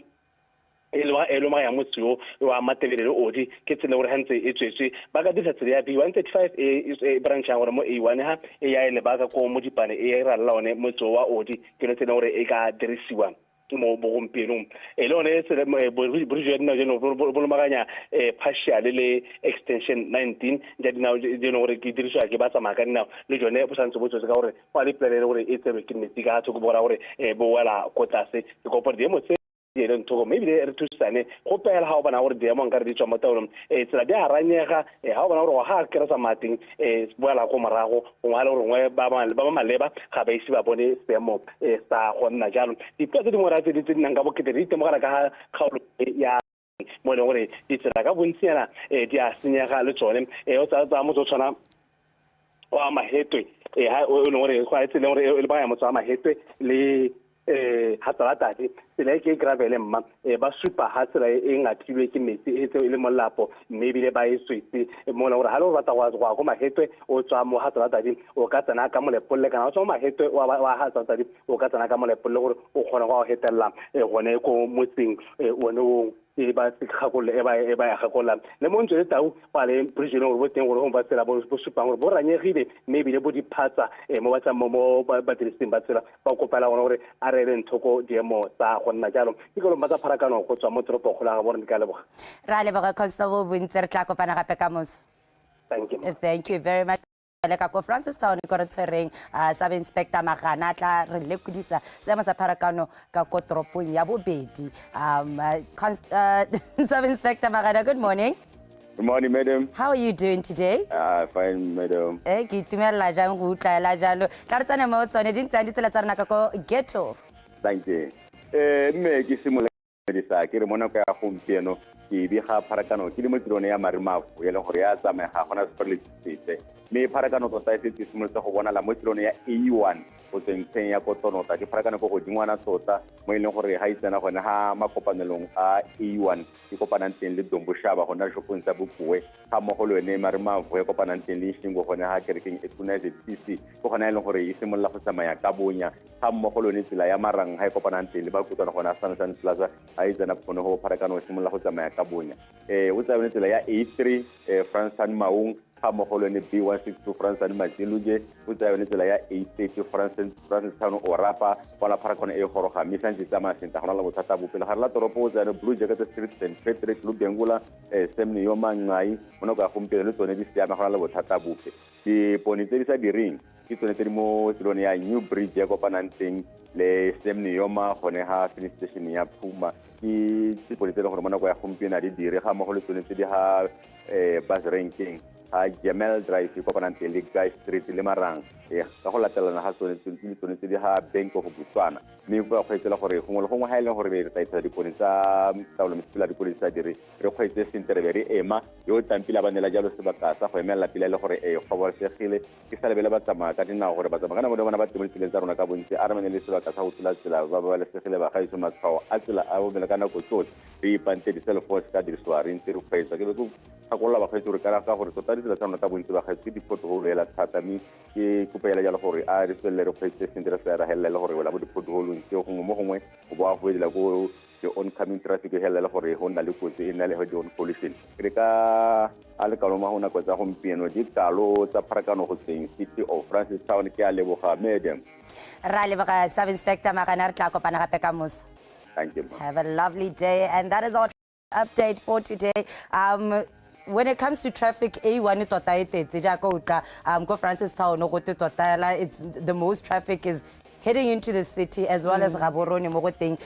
eloma ya motsio wa matebele odi ke tsela gore hantse e tswetswe ba ka disa tsela ya B135 e branch ya gore mo A1 ha e ya ile ba ka ko mo dipane e ra la one motso wa odi ke tsela gore e ka dirisiwa mo bogompienong e le one se bridge ya dina jeno bolomaganya partial le extension 19 ja dina jeno gore ke diriswa ke ba tsamaya ka dina le jone bo santse bo tsotse ka gore wa le planele gore e tsebe ke metsi ka thoko bora gore bo wala ko tlase ke kopore di mo le ntho maybe re thusane go pela ha o bona gore di among ka re di tswa mo taolong tsela di a ranyega ha o bona gore ga ke re sa mating boela go morago go ngala gore ngwe ba maleba ga ba ise ba bone semo sa go nna jalo dipotso di mora tse di nang ka bokete di temogela ka kgaolo ya mo le gore di tsela ka bontsiana di a senyega le tsone o tsa mo tshwana wa mahetwe ha o le gore go a tsela gore e ba ya mo tsa mahetwe le hatsalatadi tsela e ke gravele mma ba supa ha tsela e ngatilwe ke metsi e tse e le molapo mme bile ba e swetse mo la gore ha le batla go mahetwe o tswa mo hatsalatadi o ka tsena ka molepolle kana o tswa mahetwe wa hatsalatadi o ka tsena ka molepolle gore o kgona go hetella gone ko motseng one e ba tsikhakolle e ba ya gakolla le mo ntse tau ba le bridge no go teng gore go ba tsela bo supa gore bo ranyegile mme bile bo diphatsa mo ba tsa mo ba diriseng ba tsela ba kopela gore a re le nthoko diemo tsa go nna jalo ke go lomba tsa pharakano go tswa mo tropo go la ga borne ka leboga ra leboga Constable Bunti re tla kopana gape ka moso. Thank you very much. Le ka ko Francis Town ko re tshwereng sub inspector Magana tla re lekudisa se sa pharakano ka ko tropong ya bobedi sub inspector Magana, good morning. Good morning, madam. How are you doing today? Fine, madam. Ke itumela jang go utla jalo tla re tsana mo tsone di ntse di tsela tsa rena ka ko ghetto. Thank you. Mme ke simola di sa ke re mona ka gompieno ke bega pharakano ke le mo tirong ya marimafo ya le gore ya tsamega gona sepereletsi mme pharakano tota e setse simolotse go bonala mo tirong ya A1 go tsweng ya kotonota ke pharakano go godingwana tota mo e leng gore ga itsena gone ga makopanelong a A1 ke kopanang teng le Domboshaba gona shopong tsa Bokoe ga mmogo le ene marimafo e kopanang teng le Shingo gone ga kerekeng e tshunetse TC go gona e leng gore e simolola go tsamaya ka bonya ga mmogo le ene tsela ya marang ga e kopanang teng le ba kutlwana gona Sunshine Plaza ga itsena kgone go pharakano e simolola go tsamaya ka bonya o tsabone tsela ya A3 Francis Maung ga mmogo le ene B162 Francis Matiluje o tsabone tsela ya A30 Francis Town Orapa kwa pharakano e goroga mme santse tsamaya senta gona le bothata bope le gare la toropo o tsaya Blue Jacket Street St Patrick Lubengula Semne yo mangai mo go ya gompieno le tsone di siame gona le bothata bope dipone tse di sa direng ke tsone tse di mo tselong ya New Bridge ya kopanang teng le Semne yoma gone ga finish station ya Puma ke dipone tse le gore mo nako ya gompieno di dire ga mmogo le tsone tse di ga bus ranking a Jamel Drive ko panante le Guy Street le Marang ka go latelana ga tsone tse di ga Bank of Botswana mme go kgweetsela gore gongwe le gongwe ga e leng gore re tsaitsa dipone tsa taolo metsela dipone tsa dire re kgweetse sentere re ema yo tampila ba nela jalo sebaka sa go emela pila le gore go bolesegile ke sa lebele ba tsamaya ka dinao gore ba tsamaya kana mo bona ba temo tseleng tsa rona ka bontsi a re mane le sebaka sa go tsela tsela ba balesegile ba ga iso matshwao a tsela a bo mela kana go tsotle re ipante di cell phone ka dirisiwa re ntse re kgweetsa ke be go gakolla ba kgweetsa gore ka gore tota ditsela tsa rona ka bontsi ba kgweetsa di pothole la thata mme ke kopela jalo gore a re tswelle re kgweetse sentere sa ra hella le gore wela bo di pothole ke gongwe mo gongwe go ba go edela go the oncoming traffic e hella le gore go nna le kotsi e nna le the on pollution re ka a le kaloma go nakwa tsa gompieno di talo tsa pharakano go tseng City of Francis Town ke a leboga madam ra leboga Sub Inspector Magana re tla kopana gape ka moso. Thank you. Have a lovely day. And that is our update for today. When it comes to traffic, A1 go Francis Town, it's the most traffic is heading into the city as well as Gaborone Mogoteng.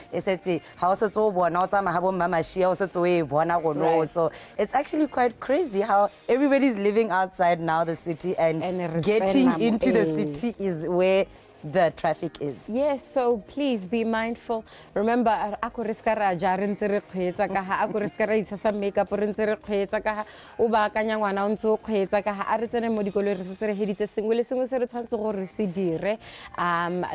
So it's actually quite crazy how everybody's living outside now the city and getting into the city is where the traffic is. Yes, so please be mindful. Remember, ako riska ra jarin tsere khwetsa ka ha ako riska ra itsa makeup re tsere khwetsa ka ha o ba kanya ngwana o ntse khwetsa ka ha a re tsene mo dikolo re tsere heditse sengwe le sengwe se re tshwantse gore se dire.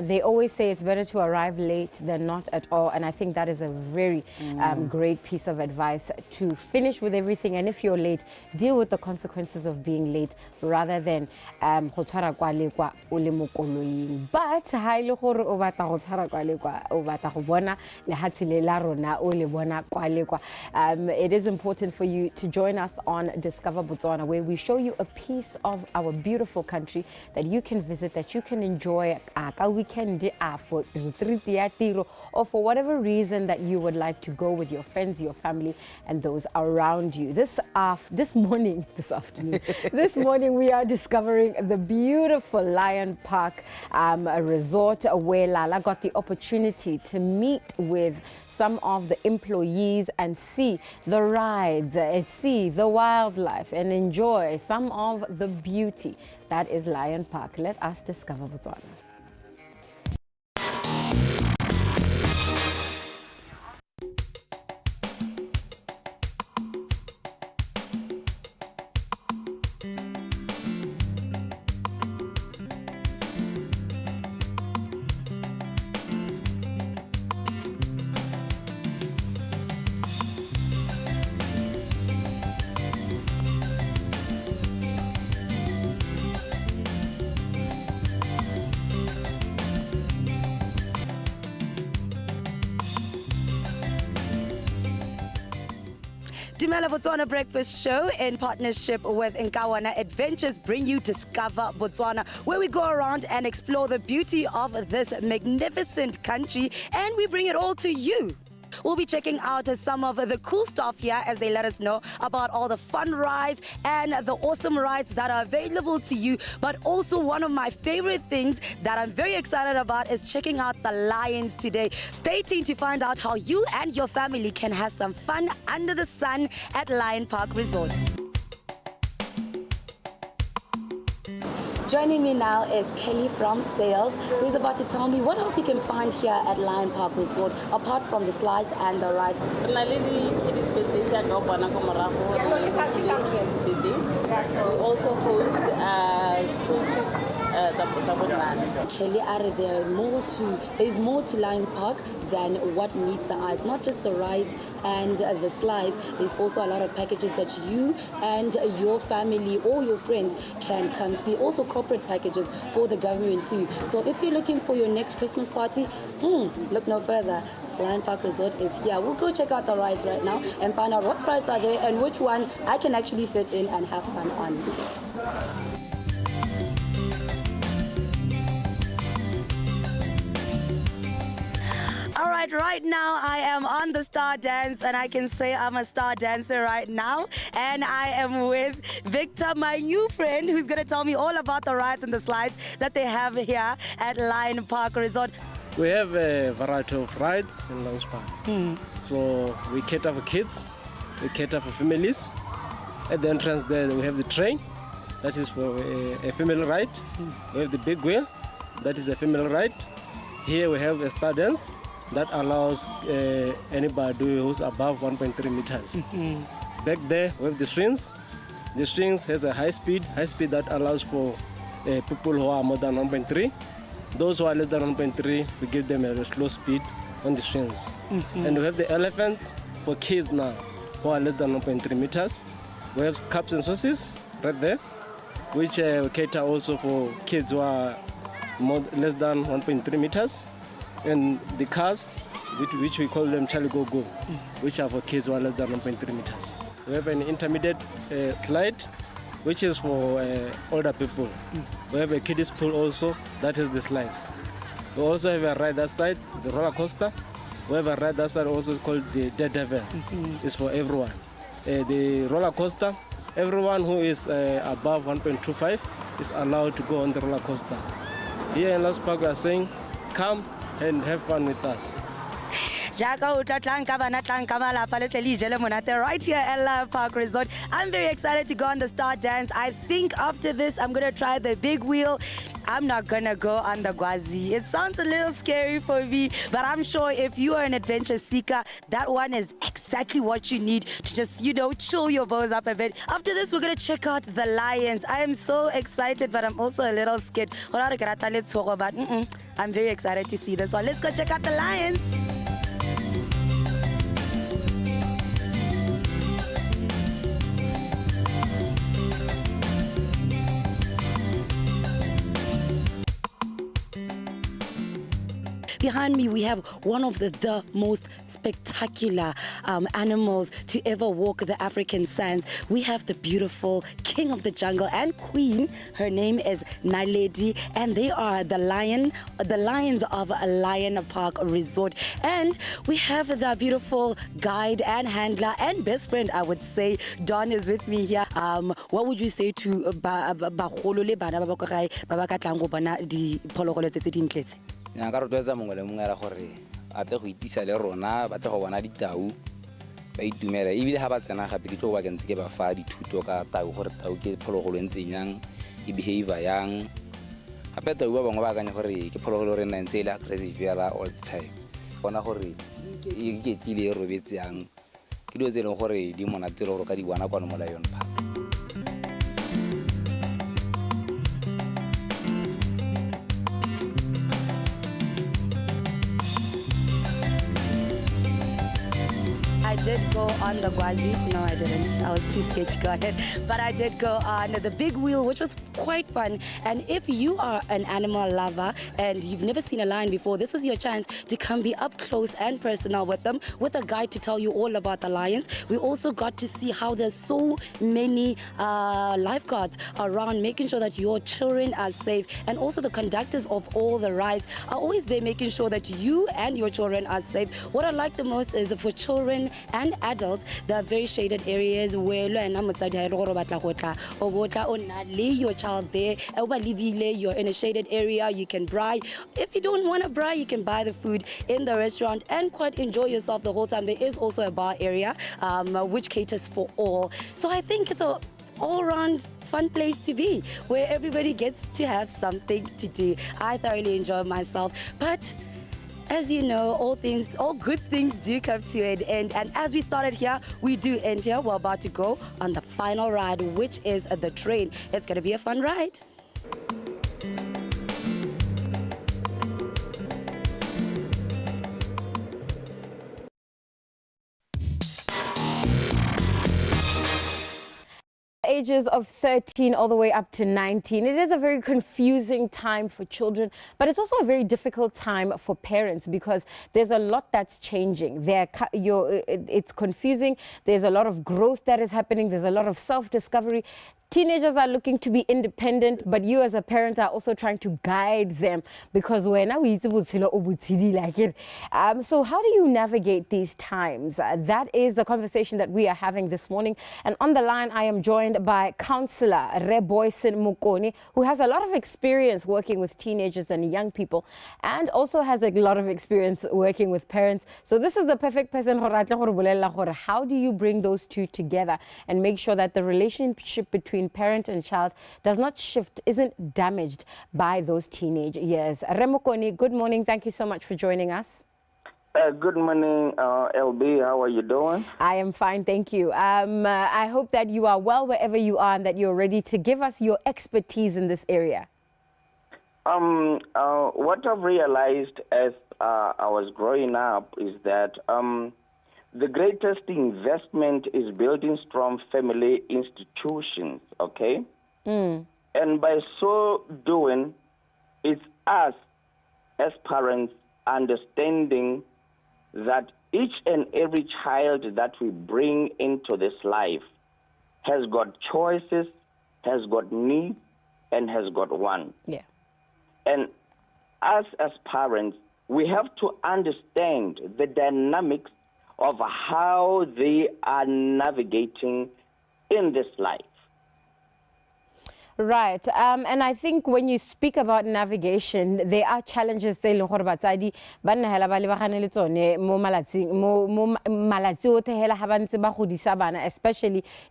They always say it's better to arrive late than not at all, and I think that is a very great piece of advice, to finish with everything, and if you're late, deal with the consequences of being late rather than go tshwara kwa le kwa o le mo koloing. But ha ile gore o batla go tshwara kwa le kwa o batla go bona le hatsile la rona o le bona kwa le kwa, it is important for you to join us on Discover Botswana, where we show you a piece of our beautiful country that you can visit, that you can enjoy ka weekend for retreat ya tiro, or for whatever reason that you would like to go with your friends, your family, and those around you. This morning we are discovering the beautiful Lion Park a resort, where Lala got the opportunity to meet with some of the employees and see the rides, see the wildlife, and enjoy some of the beauty that is Lion Park. Let us discover Botswana. DUMELA Botswana Breakfast Show in partnership with Nkawana Adventures bring you Discover Botswana, where we go around and explore the beauty of this magnificent country, and we bring it all to you. We'll be checking out some of the cool stuff here as they let us know about all the fun rides and the awesome rides that are available to you. But also, one of my favorite things that I'm very excited about is checking out the lions today. Stay tuned to find out how you and your family can have some fun under the sun at Lion Park Resort. Joining me now is Kelly from Sales, who's about to tell me what else you can find here at Lion Park Resort, apart from the slides and the rides. We also host school trips. Kelly, there's more to Lion Park than what meets the eye. It's not just the rides and the slides. There's also a lot of packages that you and your family or your friends can come see. Also corporate packages for the government too. So if you're looking for your next Christmas party, look no further. Lion Park Resort is here. We'll go check out the rides right now and find out what rides are there and which one I can actually fit in and have fun on. All right now I am on the Star Dance, and I can say I'm a star dancer right now. And I am with Victor, my new friend, who's going to tell me all about the rides and the slides that they have here at Lion Park Resort. We have a variety of rides in Lion Park. So we cater for kids, we cater for families. At the entrance there we have the train, that is for a female ride. We have the big wheel, that is a female ride. Here we have a star dance that allows anybody who's above 1.3 meters. Back there we have the swings. The swings has a high speed that allows for people who are more than 1.3. Those who are less than 1.3, we give them a slow speed on the swings. And we have the elephants for kids now who are less than 1.3 meters. We have cups and sauces right there, which cater also for kids who are less than 1.3 meters. And the cars, which we call them Charlie Go Go, which are for kids who are less than 1.3 meters. We have an intermediate slide, which is for older people. We have a kiddies pool also, that is the slides. We also have a ride that side, the roller coaster. We have a ride that side also called the Daredevil. It's for everyone. The roller coaster, everyone who is above 1.25 is allowed to go on the roller coaster. Here in Lion Park we are saying, come and have fun with us. Right here at Lion Park Resort. I'm very excited to go on the Star Dance. I think after this, I'm going to try the big wheel. I'm not going to go on the Gwazi. It sounds a little scary for me, but I'm sure if you are an adventure seeker, that one is exactly what you need to just, chill your bows up a bit. After this, we're going to check out the lions. I am so excited, but I'm also a little scared. But I'm very excited to see this one. Let's go check out the lions. Behind me, we have one of the most spectacular animals to ever walk the African sands. We have the beautiful king of the jungle and queen. Her name is Naledi, and they are the lions of Lion Park Resort. And we have the beautiful guide and handler and best friend, I would say. Don is with me here. What would you say to bagolo le bana ba ba ka tlang go bona diphologolo tse dintle? Nka rotloetsa mongwe le mongwe ra gore a tle go itisa le rona ba tle go bona ditau ba itumela ebile ha ba tsena gape ke tlo ba kentse ke ba fa dithuto ka tau gore tau ke phologolo ntseng yang e behavior yang gape tau ba bangwe ba akanya gore ke phologolo re nna ntse ile aggressive yala all the time bona gore e ke tlile e robetse yang ke dilo tse leng gore di monate le gore ka di bona kwa mo Lion Park. I did go on the Gwazi. No, I didn't. I was too scared to go ahead. But I did go on the big wheel, which was quite fun. And if you are an animal lover and you've never seen a lion before, this is your chance to come be up close and personal with them, with a guide to tell you all about the lions. We also got to see how there's so many lifeguards around, making sure that your children are safe. And also the conductors of all the rides are always there making sure that you and your children are safe. What I like the most is for children and adults, there are very shaded areas where you're child there, you're in a shaded area, you can braai. If you don't want to braai, you can buy the food in the restaurant and quite enjoy yourself the whole time. There is also a bar area which caters for all. So I think it's a all-round fun place to be, where everybody gets to have something to do. I thoroughly enjoy myself, but as you know, all good things do come to an end. And as we started here, we do end here. We're about to go on the final ride, which is the train. It's going to be a fun ride. Ages of 13 all the way up to 19. It is a very confusing time for children, but it's also a very difficult time for parents because there's a lot that's changing. It's confusing. There's a lot of growth that is happening. There's a lot of self-discovery. Teenagers are looking to be independent, but you as a parent are also trying to guide them because we're now like it. So how do you navigate these times? That is the conversation that we are having this morning. And on the line, I am joined by Councillor Reboysen Mukoni, who has a lot of experience working with teenagers and young people, and also has a lot of experience working with parents. So this is the perfect person. How do you bring those two together and make sure that the relationship between parent and child does not shift, isn't damaged by those teenage years? Remokoni, good morning. Thank you so much for joining us. Good morning, LB. How are you doing? I am fine, thank you. I hope that you are well wherever you are and that you're ready to give us your expertise in this area. What I've realized as I was growing up is that the greatest investment is building strong family institutions, okay? And by so doing, it's us as parents understanding that each and every child that we bring into this life has got choices, has got needs, and has got wants. Yeah. And us as parents, we have to understand the dynamics of how they are navigating in this life. Right. And I think when you speak about navigation, there are challenges, especially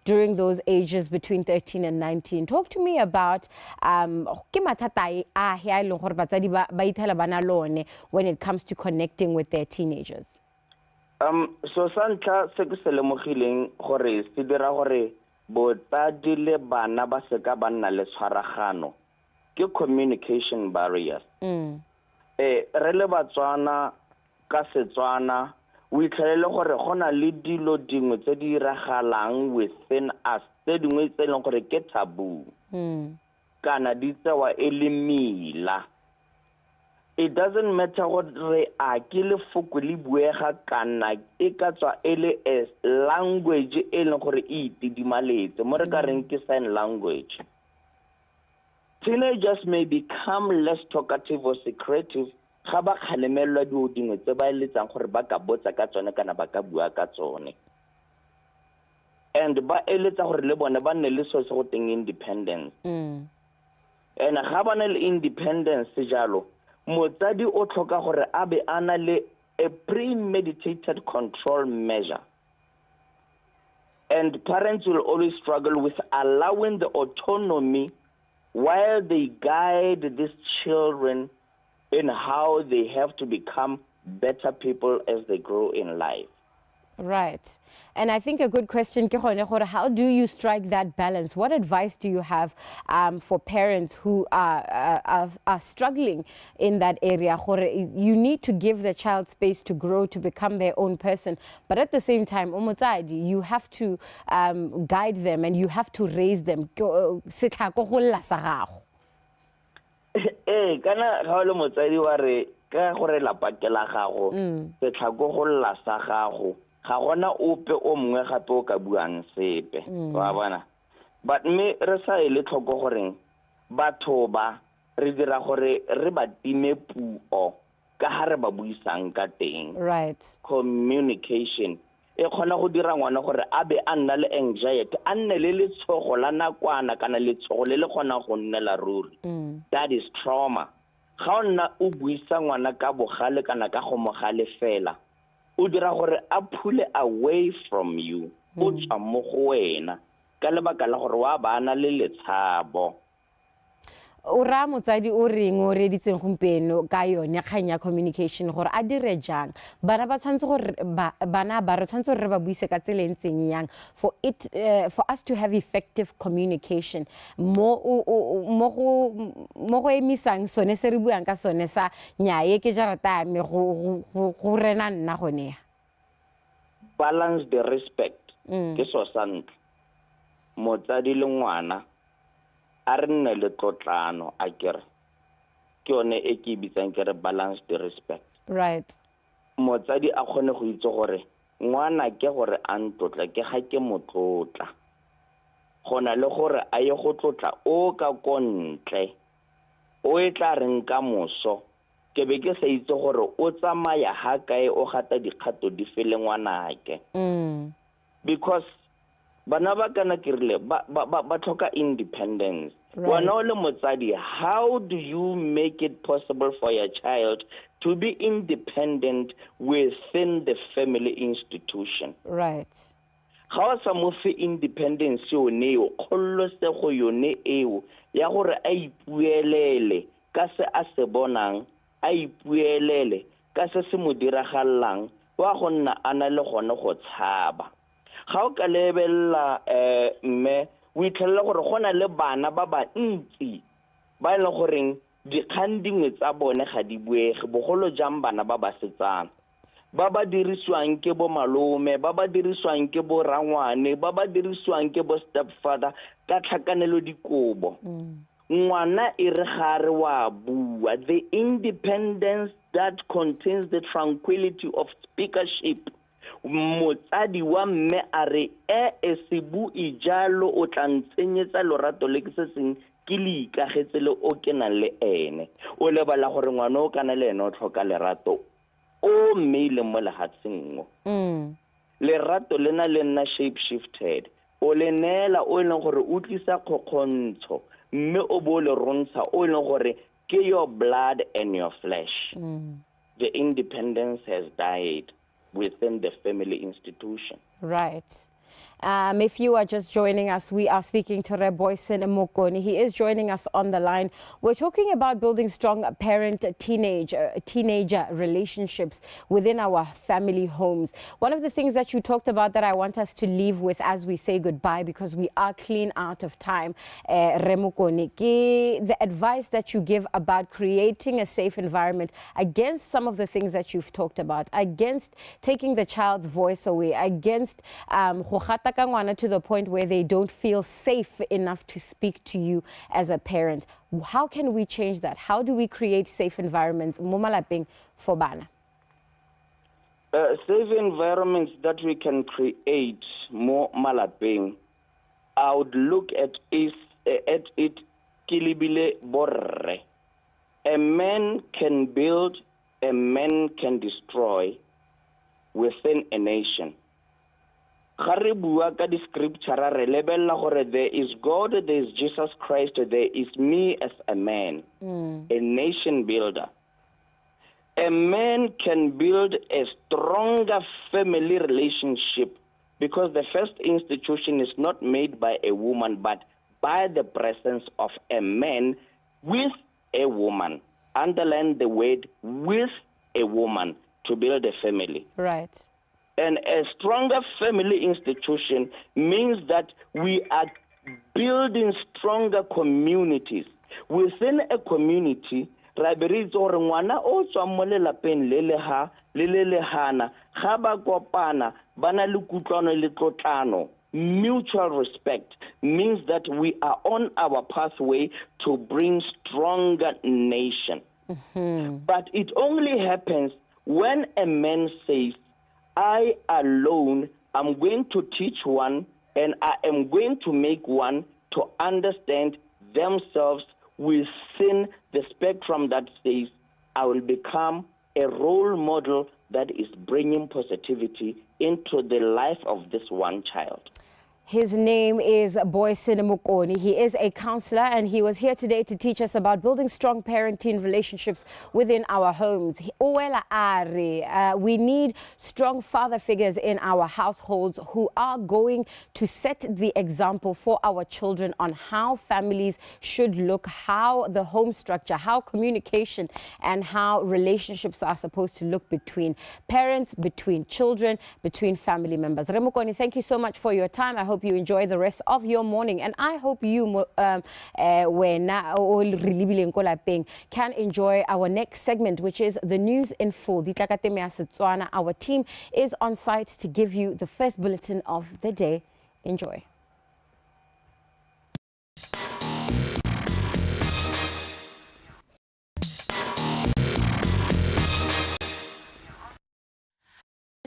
during those ages between 13 and 19. Talk to me about when it comes to connecting with their teenagers. So santla se ke se lemogileng gore se dira gore botsadi le bana ba se ka banna le tshwaragano ke communication barriers. Re le Batswana ka Setswana o itlhelele gore gona le dilo dingwe tse di iragalang within us tse dingwe tse leng gore ke taboo kana di tsewa e le mila. It doesn't matter what re a ke le foko le buega kana e ka tswa ele as language e leng gore e itidimaletse mo re ka reng ke sign language. Teenagers may become less talkative or secretive ga ba khalemelwa di dingwe tse ba eletsang gore ba ka botsa ka tsone kana ba ka bua ka tsone. And ba eletsa gore le bone ba nne le so se go teng independence. And ga ba ne le independence jalo motsadi o tlhoka gore a be ana le a premeditated control measure. And parents will always struggle with allowing the autonomy while they guide these children in how they have to become better people as they grow in life. Right. And I think a good question, how do you strike that balance? What advice do you have for parents who are struggling in that area? You need to give the child space to grow, to become their own person. But at the same time, you have to guide them and you have to raise them. Kana ga le motsadi wa re ka gore la pakela gago se tlhako go lla sa gago ga gona ope o mongwe gape o ka buang sepe wa bona. But me re sa ile tlhoko goreng batho ba re dira gore re ba time puo ka ha re ba buisang ka teng. Right. Communication e khona go dira ngwana gore a be a nna le anxiety a nne le letshogo la nakwana kana letshogo le le khona go nnela ruri. That is trauma. Ga nna o buisa ngwana ka bogale kana ka go mogale fela o dira gore a pull away from you o tswa mo go wena ka lebaka la gore wa bana le letshabo. O ra motsadi o reng o reditseng gompieno ka yone kgang ya communication gore a dire jang bana ba tshwanetse gore bana ba re tshwanetse gore re ba buise ka tsela ntseng yang for us to have effective communication mo go emisang sone se re buang ka sone sa nyae ke jarata ya me go rena nna gone ya Balance the respect ke so santle motsadi le ngwana a re nne le tlotlano a kere ke yone e ke bitsang ke re balance the respect. Right. Motsadi a kgone go itse gore ngwana ke gore a ntlotla ke ga ke motlotla gona le gore a ye go tlotla o ka kontle o e tla reng ka moso ke be ke sa itse gore o tsamaya ha kae o gata dikgato di fele ngwanake because bana ba kana kirile ba tlhoka independence. Wena o le motsadi, how do you make it possible for your child to be independent within the family institution? Right. Ga o sa mo fe independence yone o kgollosego yone eo ya gore a ipuelele ka se a se bonang a ipuelele ka se se mo diragalang wa go nna ana le gone go tshaba. Ga o ka lebella mme o itlhela gore gona le bana ba ba ntsi ba ile goreng dikgang dingwe tsa bone ga di buege bogolo jang bana ba ba setsana ba ba dirisiwang ke bo malome ba ba dirisiwang ke bo rangwane ba ba dirisiwang ke bo stepfather ka tlhakanelo dikobo ngwana e re gare wa bua the independence that contains the tranquility of speakership. Motsadi wa mme a re e se bui jalo o tla ntsenyetsa lorato le ke se seng ke le ikagetse le o ke nang le ene o lebala gore ngwana o kana le ene o tlhoka lerato o mmile mo lehatseng lerato le na le nna shape shifted o le nela o leng gore o tlisa kgokgontsho mme o bo le rontsha o leng gore ke your blood and your flesh. The independence has died within the family institution. Right. If you are just joining us, we are speaking to Reboysen Mokoni. He is joining us on the line. We're talking about building strong parent-teenager relationships within our family homes. One of the things that you talked about that I want us to leave with as we say goodbye, because we are clean out of time, Remokoni, the advice that you give about creating a safe environment against some of the things that you've talked about, against taking the child's voice away, against to the point where they don't feel safe enough to speak to you as a parent. How can we change that? How do we create safe environments mo malapeng for bana? Safe environments that we can create more malapeng, I would look at it kilibile borre. A man can build, a man can destroy within a nation. Ga re bua ka di scripture re lebella gore there is God, there is Jesus Christ, there is me as a man, a nation builder. A man can build a stronger family relationship because the first institution is not made by a woman but by the presence of a man with a woman. Underline the word with a woman to build a family. Right. And a stronger family institution means that we are building stronger communities. Within a community, mutual respect means that we are on our pathway to bring stronger nation. But it only happens when a man says, I alone am going to teach one and I am going to make one to understand themselves within the spectrum that says, I will become a role model that is bringing positivity into the life of this one child. His name is BOTSWANA Mokoni. He is a counselor and he was here today to teach us about building strong parenting relationships within our homes. We need strong father figures in our households who are going to set the example for our children on how families should look, how the home structure, how communication and how relationships are supposed to look between parents, between children, between family members. Remokoni, thank you so much for your time. I hope you enjoy the rest of your morning, and I hope you can enjoy our next segment, which is the news in full. Our team is on site to give you the first bulletin of the day. Enjoy.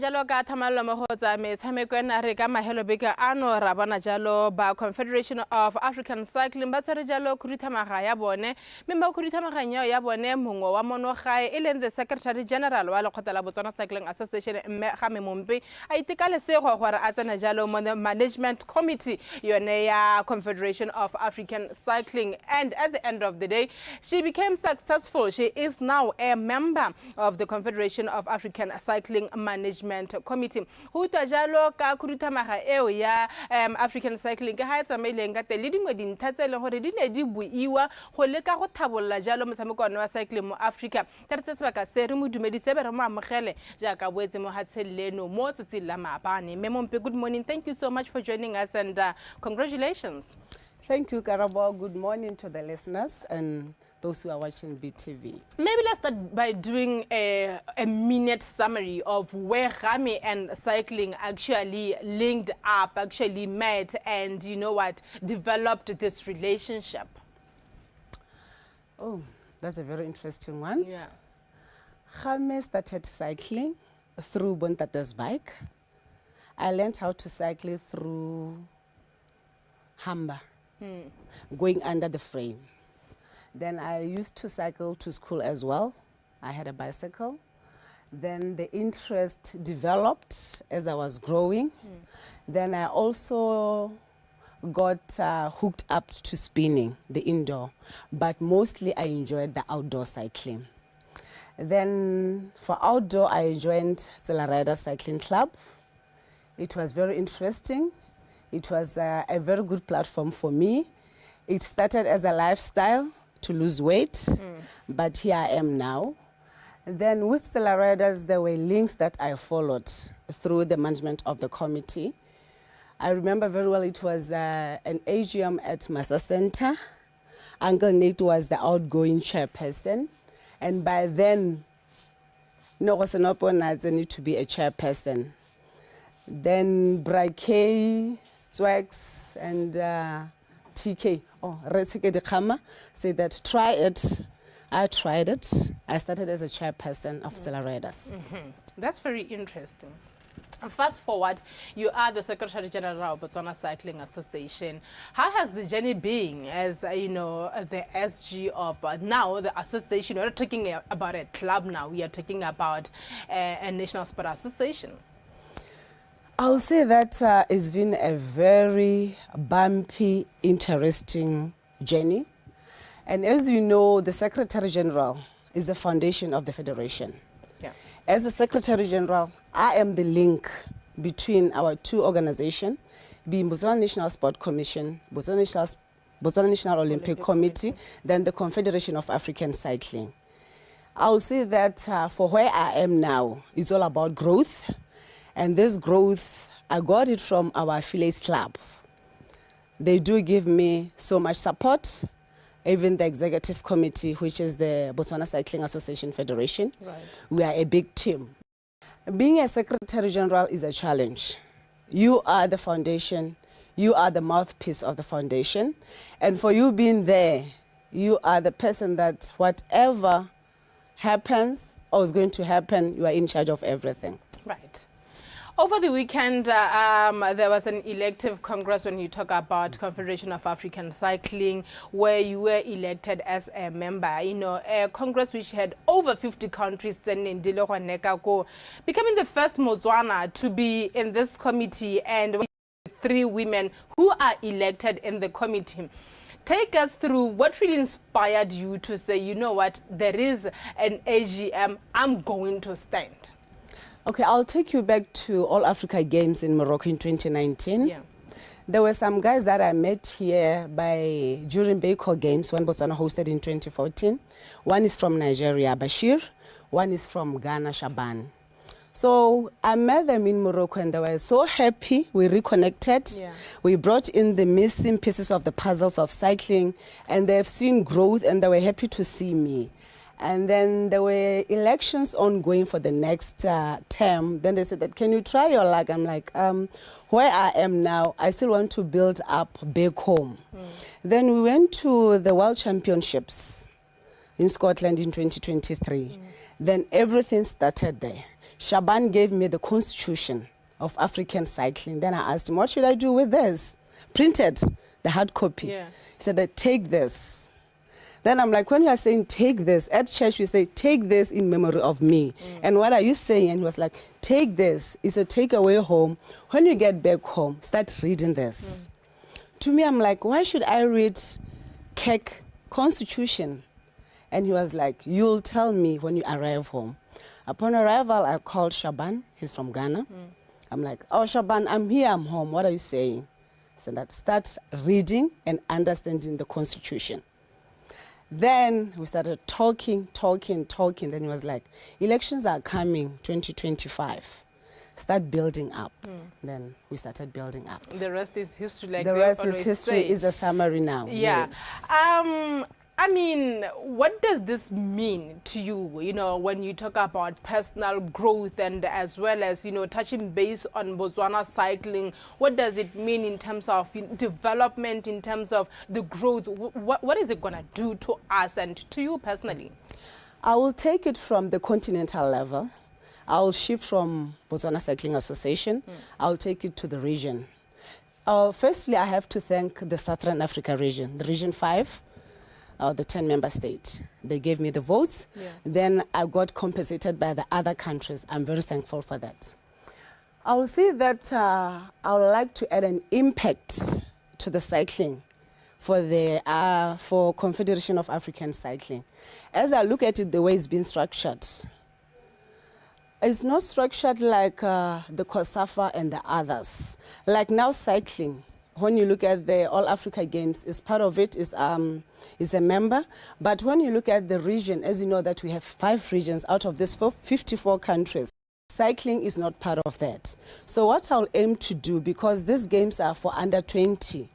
Jalo ka thamallo mo go tsa metshameko ena re ka mahelo beka ano ra bona jalo ba Confederation of African Cycling ba tsere jalo khurithamaga ya bone memba khurithamaganyo ya bone mongwe wa monogae e leng the Secretary General wa lekgotla la Botswana Cycling Association mme ga memompe a itekale sego gore a tsena jalo mo the management committee yone ya Confederation of African Cycling, and at the end of the day she became successful. She is now a member of the Confederation of African Cycling Management Committee. Hu ta jalo ka khurithamaga eo ya African Cycling ka ha tsamaileng ka tele dingwe dintlha tse leng gore di ne di buiwa go leka go thabolla jalo motshameko wa cycling mo Africa. Tse sebaka se re mo dumedise be re mo amogele jaaka boetse mo hatseleno mo tsetsi la maabane. Memompe, good morning. Thank you so much for joining us, and congratulations. Thank you, Karabo. Good morning to the listeners and those who are watching BTV. Maybe let's start by doing a minute summary of where Rami and cycling actually linked up, actually met, and you know what, developed this relationship. Oh, that's a very interesting one. Yeah. Rami started cycling through Bontata's bike. I learned how to cycle through Hamba, going under the frame. Then I used to cycle to school as well. I had a bicycle. Then the interest developed as I was growing. Then I also got hooked up to spinning, the indoor. But mostly I enjoyed the outdoor cycling. Then for outdoor, I joined the La Rider Cycling Club. It was very interesting. It was a very good platform for me. It started as a lifestyle to lose weight, but here I am now. Then with the Riders, there were links that I followed through the management of the committee. I remember very well it was an AGM at Massa Center. Uncle Nate was the outgoing chairperson, and by then, no was an opponent need to be a chairperson. Then Braque, Swax, and TK, say that try it. I tried it. I started as a chairperson of Stella Riders. That's very interesting. Fast forward, you are the Secretary General of Botswana Cycling Association. How has the journey been as, you know, the SG of now the association? We're not talking about a club now. We are talking about a national sport association. I would say that it's been a very bumpy, interesting journey. And as you know, the Secretary General is the foundation of the Federation. Yeah. As the Secretary General, I am the link between our two organizations, being Botswana National Sport Commission, Botswana National Olympic Committee, then the Confederation of African Cycling. I would say that for where I am now, it's all about growth. And this growth, I got it from our affiliates club. They do give me so much support, even the executive committee, which is the Botswana Cycling Association Federation. Right. We are a big team. Being a Secretary General is a challenge. You are the foundation, you are the mouthpiece of the foundation, and for you being there, you are the person that whatever happens or is going to happen, you are in charge of everything. Right. Over the weekend, there was an elective congress when you talk about Confederation of African Cycling, where you were elected as a member. You know, a congress which had over 50 countries sending becoming the first Botswana to be in this committee, and 3 women who are elected in the committee. Take us through what really inspired you to say, you know what, there is an AGM, I'm going to stand. Okay, I'll take you back to All Africa Games in Morocco in 2019. Yeah. There were some guys that I met here during Bako Games, when Botswana hosted in 2014. One is from Nigeria, Bashir. One is from Ghana, Shaban. So I met them in Morocco and they were so happy. We reconnected. Yeah. We brought in the missing pieces of the puzzles of cycling, and they've seen growth and they were happy to see me. And then there were elections ongoing for the next term. Then they said that, can you try your luck? I'm like, where I am now, I still want to build up back home. Then we went to the World Championships in Scotland in 2023. Then everything started there. Shaban gave me the constitution of African cycling. Then I asked him, what should I do with this? Printed the hard copy. Yeah. He said, take this. Then I'm like, when you are saying take this, at church we say, take this in memory of me. And what are you saying? And he was like, take this. It's a takeaway home. When you get back home, start reading this. To me, I'm like, why should I read Keck Constitution? And he was like, you'll tell me when you arrive home. Upon arrival, I called Shaban. He's from Ghana. I'm like, oh, Shaban, I'm here, I'm home. What are you saying? So that start reading and understanding the Constitution. Then we started talking. Then he was like, elections are coming, 2025. Start building up. Then we started building up. The rest is history, like the they rest is always history, say. is a summary now. Yeah. Yes. I mean, what does this mean to you, you know, when you talk about personal growth and as well as, you know, touching base on Botswana cycling? What does it mean in terms of development, in terms of the growth? What is it going to do to us and to you personally? I will take it from the continental level. I will shift from Botswana Cycling Association. I will take it to the region. Firstly, I have to thank the Southern Africa region, the Region 5. The 10 member states. They gave me the votes. Yeah. Then I got compensated by the other countries. I'm very thankful for that. I will say that I would like to add an impact to the cycling for the Confederation of African Cycling. As I look at it, the way it's been structured, it's not structured like the COSAFA and the others. Like now cycling, when you look at the All Africa Games, is part of it is a member. But when you look at the region, as you know that we have 5 regions out of this 54 countries, cycling is not part of that. So what I'll aim to do, because these games are for under 20,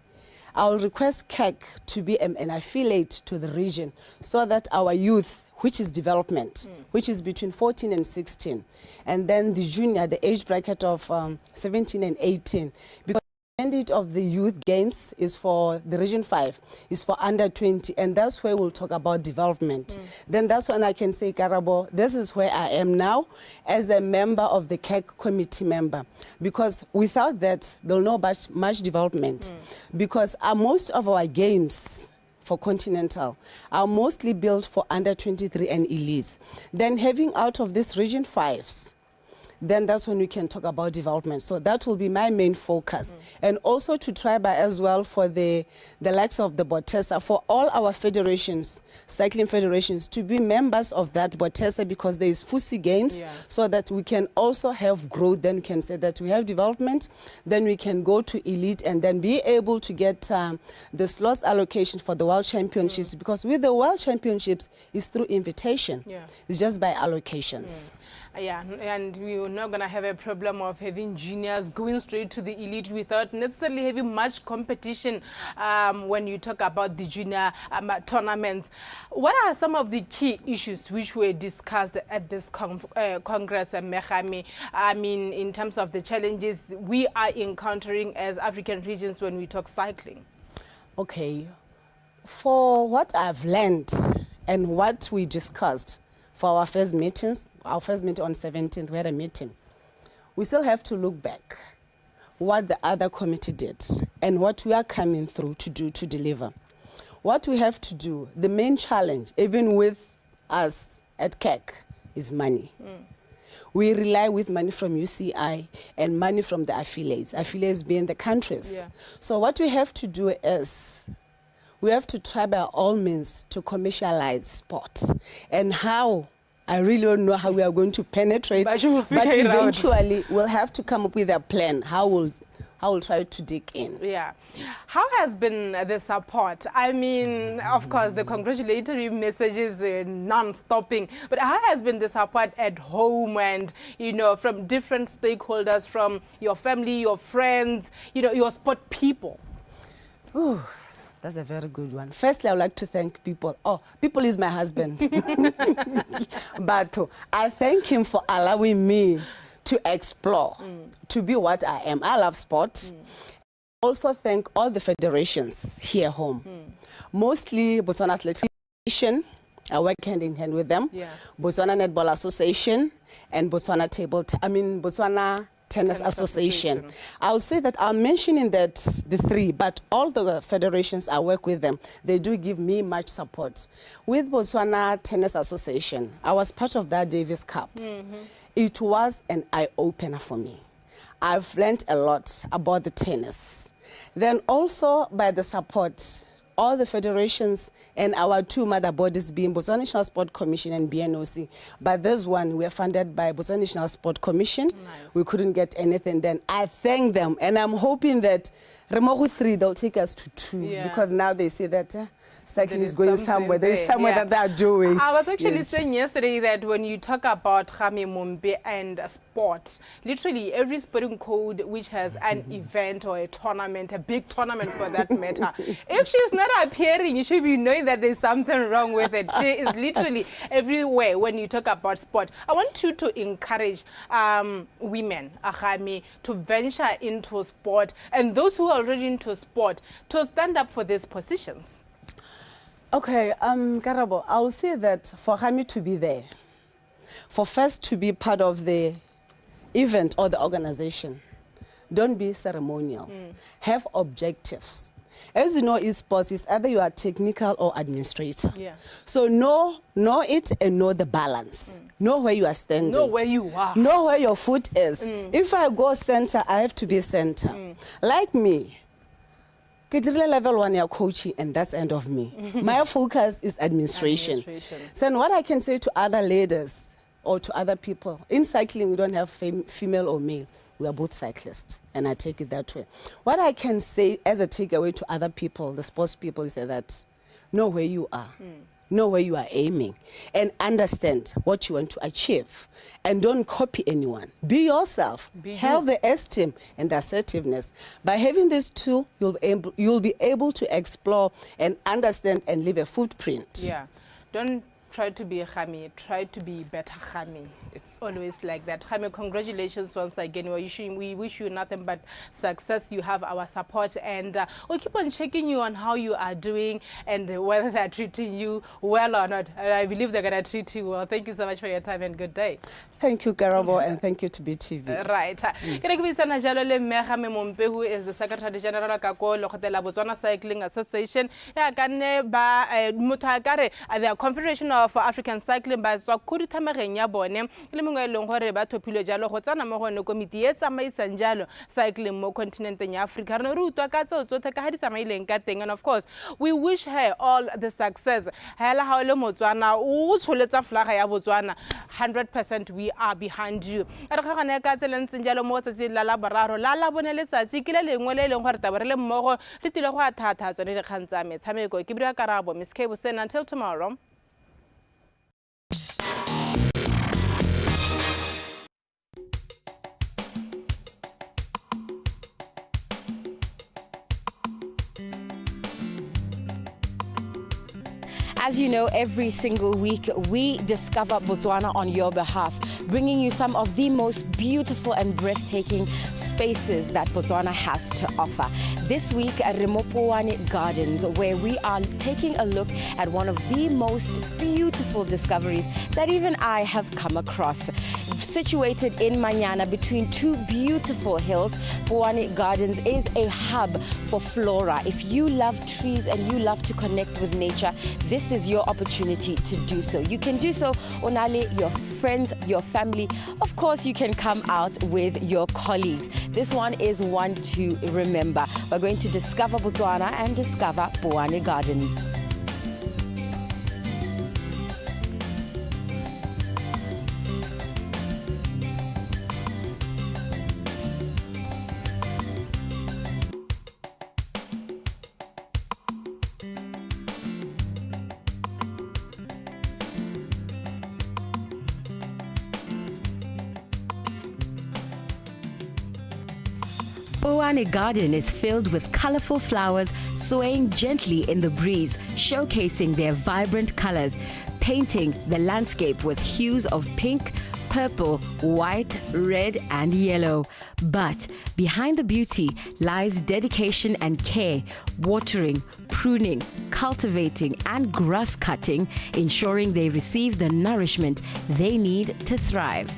I'll request CAC to be an affiliate to the region so that our youth, which is development, which is between 14 and 16, and then the junior, the age bracket of 17 and 18, because the mandate of the youth games is for the Region 5, is for under 20, and that's where we'll talk about development. Then that's when I can say, Karabo, this is where I am now as a member of the CAC committee member, because without that, there'll not much development, because most of our games for continental are mostly built for under 23 and elites. Then having out of this Region 5s, then that's when we can talk about development. So that will be my main focus. And also to try by as well for the likes of the BOTSWANA, for all our federations, cycling federations, to be members of that BOTSWANA, because there is FUSI games, so that we can also have growth. Then we can say that we have development, then we can go to elite and then be able to get the slots allocation for the World Championships, because with the World Championships, it's through invitation. It's just by allocations. Yeah, and we're not going to have a problem of having juniors going straight to the elite without necessarily having much competition when you talk about the junior tournaments. What are some of the key issues which were discussed at this Congress, Mechami? I mean, in terms of the challenges we are encountering as African regions when we talk cycling? Okay, for what I've learned and what we discussed, for our first meeting on 17th, we had a meeting. We still have to look back what the other committee did and what we are coming through to do to deliver. What we have to do, the main challenge, even with us at CAC, is money. We rely with money from UCI and money from the affiliates being the countries. Yeah. So what we have to do is we have to try by all means to commercialize sports. And how, I really don't know how we are going to penetrate, But you will but figure it out. eventually we'll have to come up with a plan. How we'll try to dig in. Yeah. How has been the support? I mean, of course, the congratulatory messages non-stopping, but how has been the support at home and, from different stakeholders, from your family, your friends, your sport people? Ooh, that's a very good one. Firstly, I would like to thank people. Oh, people is my husband. But I thank him for allowing me to explore, to be what I am. I love sports. Also thank all the federations here home. Mostly Botswana Athletic Association, I work hand in hand with them. Yeah. Botswana Netball Association and Botswana Botswana Tennis Association. I'll say that I'm mentioning that the three, but all the federations I work with them, they do give me much support. With Botswana Tennis Association, I was part of that Davis Cup. It was an eye-opener for me. I've learned a lot about the tennis. Then also by the support, all the federations and our two mother bodies being Botswana National Sport Commission and BNOC. But this one, we are funded by Botswana National Sport Commission. Nice. We couldn't get anything then. I thank them, and I'm hoping that Remogu 3, they'll take us to 2, because now they say that cycling is going somewhere. There's somewhere that they are doing. I was actually saying yesterday that when you talk about Khami Mumbe and sport, literally every sporting code which has an event or a tournament, a big tournament for that matter, if she's not appearing, you should be knowing that there's something wrong with it. She is literally everywhere when you talk about sport. I want you to encourage women, Khami, to venture into sport, and those who are already into sport to stand up for these positions. Okay, Karabo, I will say that for Khami to be there, for first to be part of the event or the organization, don't be ceremonial. Have objectives. As you know, in sports, it's either you are technical or administrator. Yeah. So know it and know the balance. Know where you are standing. Know where you are. Know where your foot is. If I go center, I have to be center. Like me, level 1 year coaching, and that's the end of me. My focus is administration. So then what I can say to other ladies or to other people, in cycling we don't have female or male. We are both cyclists, and I take it that way. What I can say as a takeaway to other people, the sports people, is that know where you are. Know where you are aiming and understand what you want to achieve, and don't copy anyone. Be yourself. Have the esteem and the assertiveness. By having these two, you'll be able to explore and understand and leave a footprint. Yeah. Don't try to be a Khami, try to be better Khami. It's always like that. Khami, congratulations once again. We wish you nothing but success. You have our support, and we'll keep on checking you on how you are doing and whether they're treating you well or not. And I believe they're going to treat you well. Thank you so much for your time and good day. Thank you, Garabo, and thank you to BTV. Right. Who is the Secretary General of Botswana Cycling Association. The Confederation of African Cycling by Zakuri Tamarenya Bone, Limunga Hore Batopilo Jalo, Hotana Mohono Committee, Samai Sanjalo, cycling more continent in Africa, and Ruta Katso, Takahadi Samail Kating, and of course, we wish her all the success. Hela Holo Botswana, Uchuleta Flaha Botswana, 100% we are behind you. Arhana Katzel Sanjalo Motors in Lala Bararo, Lala Bonelesa, Zikila, Ngole, Hortabarele Moro, Little Tata, and the Kanzame, Tameko, Kibra Karabo, Miss Cable, until tomorrow. As you know, every single week we discover Botswana on your behalf, bringing you some of the most beautiful and breathtaking spaces that Botswana has to offer. This week at Remopowane Gardens, where we are taking a look at one of the most beautiful discoveries that even I have come across. Situated in Manyana between two beautiful hills, BOTSWANA Gardens is a hub for flora. If you love trees and you love to connect with nature, this is your opportunity to do so. You can do so, Onale, your friends, your family. Of course, you can come out with your colleagues. This one is one to remember. We're going to discover Botswana and discover BOTSWANA Gardens. BOTSWANA Garden is filled with colorful flowers swaying gently in the breeze, showcasing their vibrant colors, painting the landscape with hues of pink, purple, white, red, and yellow. But behind the beauty lies dedication and care, watering, pruning, cultivating, and grass cutting, ensuring they receive the nourishment they need to thrive.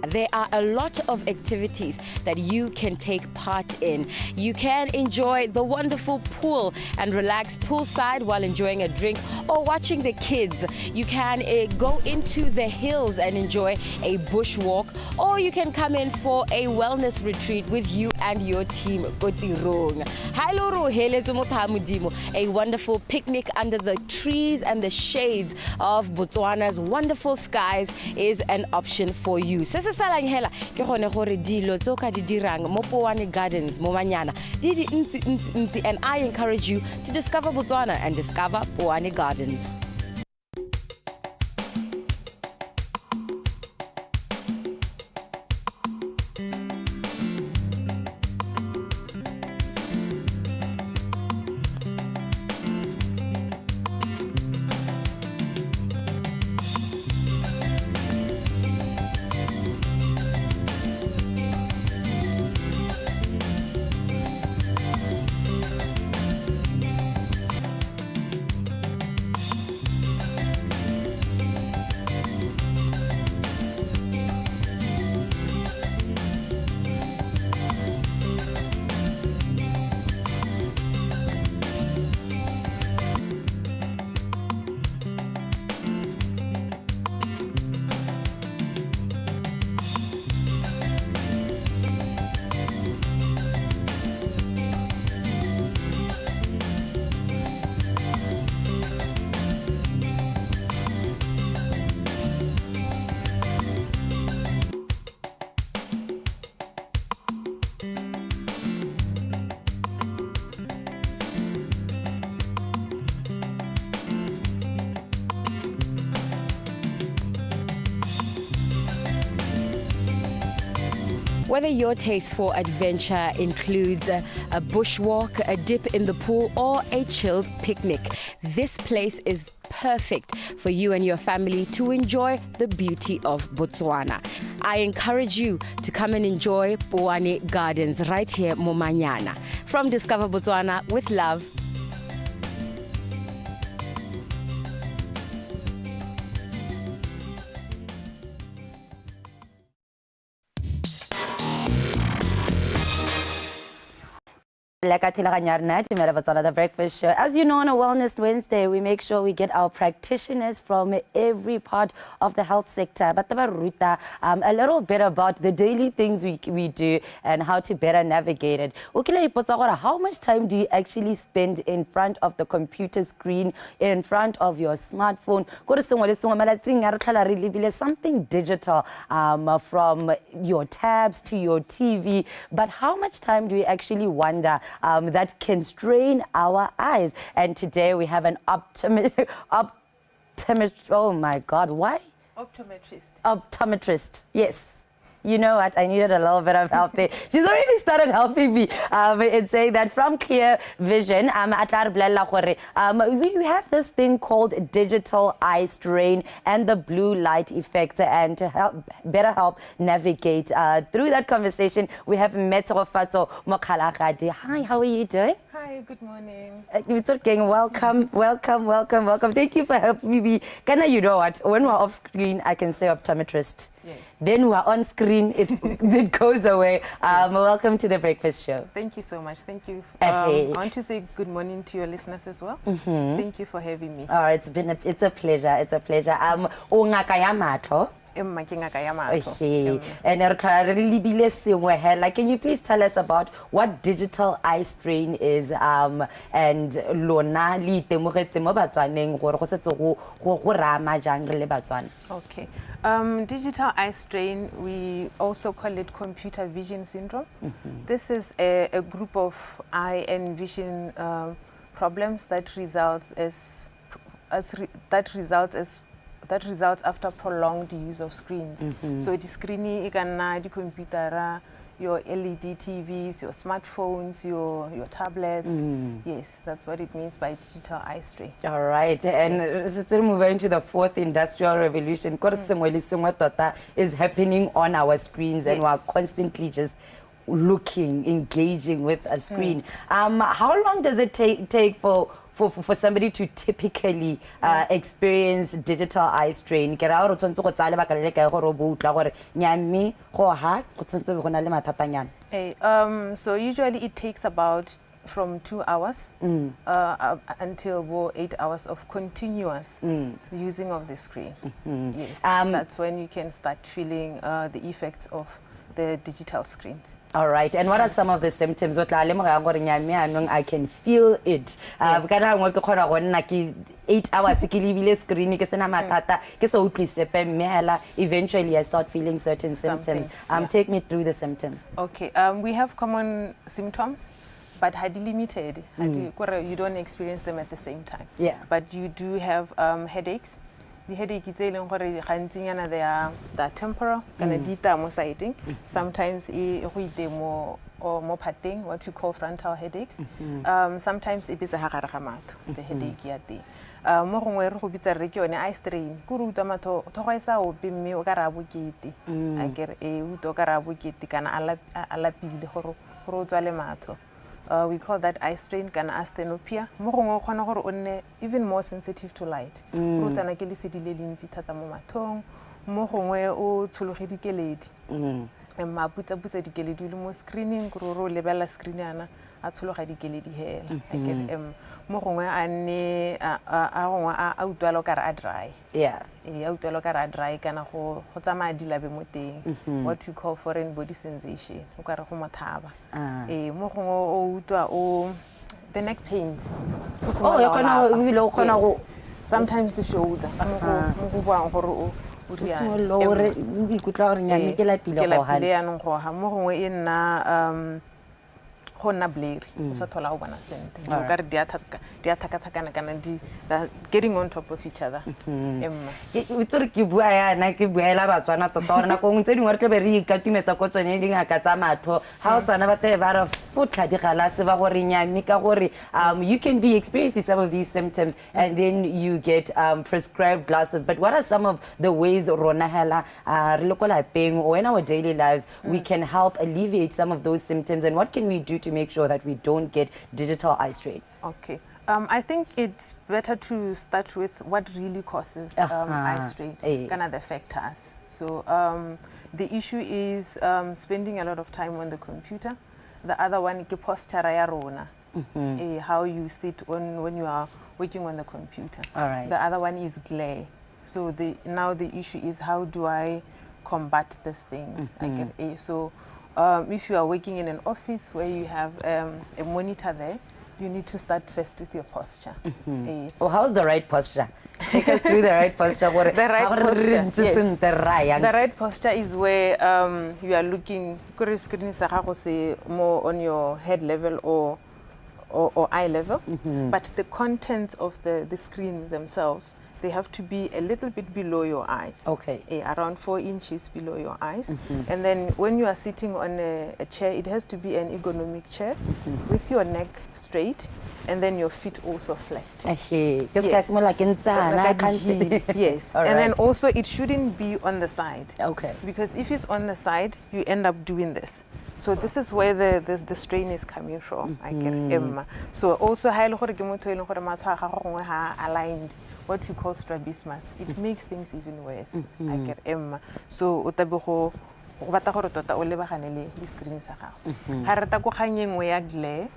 There are a lot of activities that you can take part in. You can enjoy the wonderful pool and relax poolside while enjoying a drink or watching the kids. You can go into the hills and enjoy a bushwalk, or you can come in for a wellness retreat with you and your team. A wonderful picnic under the trees and the shades of Botswana's wonderful skies is an option for you. And I encourage you to discover Botswana and discover BOTSWANA Gardens. Whether your taste for adventure includes a bushwalk, a dip in the pool, or a chilled picnic, this place is perfect for you and your family to enjoy the beauty of Botswana. I encourage you to come and enjoy BOTSWANA Gardens right here, Manyana. From Discover Botswana with love. DUMELA BOTSWANA, the breakfast show. As you know, on a Wellness Wednesday, we make sure we get our practitioners from every part of the health sector. But a little bit about the daily things we do and how to better navigate it. How much time do you actually spend in front of the computer screen, in front of your smartphone? Something digital, from your tabs to your TV. But how much time do you actually wonder that can strain our eyes? And today we have an optometrist. Oh my God, why? Optometrist. Optometrist, yes. You know what? I needed a little bit of help there. She's already started helping me in saying that from Clear Vision, we have this thing called digital eye strain and the blue light effect. And to better help navigate through that conversation, we have Metro Faso Mokhalagadi. Hi, how are you doing? Hi, good morning. It's okay. Welcome. Thank you for helping me. Kana, you know what? When we're off screen, I can say optometrist. Yes. Then we're on screen, it goes away. Welcome to the breakfast show. Thank you so much. Thank you. Hey. I want to say good morning to your listeners as well. Thank you for having me. All right, it's a pleasure. It's a pleasure. Okay. And like, can you please tell us about what digital eye strain is and lona li temogetse mo Batswaneng gore go setse go rama jang re le Batswana? Okay. Digital eye strain, we also call it computer vision syndrome. This is a group of eye and vision problems that results after prolonged use of screens. So the screen, the computer, your LED TVs, your smartphones, your tablets. Yes, that's what it means by digital eye strain. All right, and let's move into the fourth industrial revolution. Is happening on our screens, and we're constantly just looking, engaging with a screen. How long does it take for somebody to typically experience digital eye strain? So usually it takes about from 2 hours until 8 hours of continuous using of the screen. Yes, that's when you can start feeling the effects of the digital screens. All right, and what are some of the symptoms? I can feel it. 8 hours screen, eventually I start feeling certain symptoms. Take me through the symptoms. Okay, we have common symptoms, but highly limited. You don't experience them at the same time. Yeah. But you do have headaches. The headache is they are temporal, sometimes more patting, what you call frontal headaches. Sometimes it is a haragamat, the headache yate. Mo gongwe re go bitsa re ke yone eye strain go ruta matho thogaisa o be mme o ka ra bokete a kere e uto ka ra bokete kana ala pile go tswale matho. We call that eye strain, kana asthenopia. Mo gongwe khona gore o nne even more sensitive to light. Go tsana ke le sedile lentsi thata mo mathong. Mo gongwe o tshologe dikeledi. Ma putsa dikeledi le mo screening go ro lebella screen yana a tshologa dikeledi hela. A kere mo gongwe a nne a gongwe a utwalo ka ra dry. Yeah. A utwalo ka ra dry kana go tsamaya dilabe mo teng. What we call foreign body sensation. O ka re go mothaba. Mo gongwe o utwa o the neck pains. Oh, you kana go sometimes the shoulder. Mo go bang gore o mo gongwe e nna hona blurry sa thola o bona sente o ka re di athaka kana getting on top of each other. Ke bua yana ke buela Batswana tota gore na go ntse dingwe re tle be re ikatimetsa ko tsone dingaka tsa matho ha o tsana ba te ba re futla di galase ba gore nyami ka gore you can be experiencing some of these symptoms and then you get prescribed glasses. But what are some of the ways rona hela re lokola peng or in our daily lives we can help alleviate some of those symptoms, and what can we do to make sure that we don't get digital eye strain? Okay. I think it's better to start with what really causes eye strain, kind of the factors. So the issue is spending a lot of time on the computer. the other one ke posture ya rona. How you sit on when you are working on the computer. All right. The other one is glare. So now the issue is how do I combat these things? So if you are working in an office where you have a monitor there, you need to start first with your posture. Oh, how's the right posture? Take us through the right posture. The right posture, yes. The right posture is where you are looking more on your head level or eye level, but the contents of the screen themselves, they have to be a little bit below your eyes. Okay. Around 4 inches below your eyes. And then when you are sitting on a chair, it has to be an ergonomic chair with your neck straight and then your feet also flat. Yes. Yes. All And right. then also it shouldn't be on the side. Okay. Because if it's on the side, you end up doing this. So this is where the strain is coming from. So also aligned, what we call strabismus. It makes things even worse. So otabigo go bata gore tota o lebagane le screen sa gago. Ha re ta go kganyeng we ya glare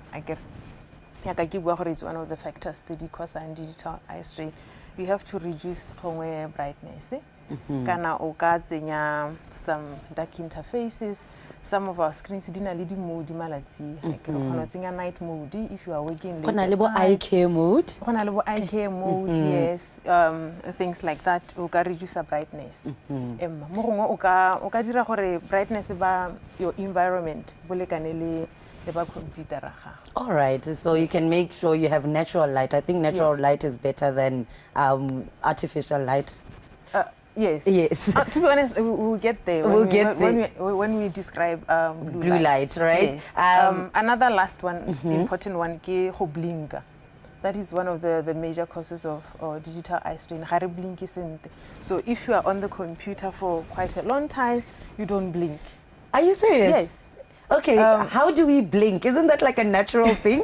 ya ka ke bua gore it's one of the factors to cause digital eye strain. You have to reduce gongwe brightness. Kana o ka tsenya some dark interfaces. Some of our screens dina le di mode malatsi ke re khona tsenya night mode if you are working late. Khona le bo eye care mode. Khona le bo eye care mode, yes. Things like that o ka reduce brightness. Mo gongwe o ka dira gore brightness ba your environment bolekane le ba computer ra gago. All right, so you can make sure you have natural light. I think natural light is better than artificial light. Yes. Yes. To be honest, we'll get there. When we describe blue light, right? Yes. Another last one, important one, ke go blinka. That is one of the major causes of digital eye strain. So if you are on the computer for quite a long time, you don't blink. Are you serious? Yes. Okay, how do we blink? Isn't that like a natural thing?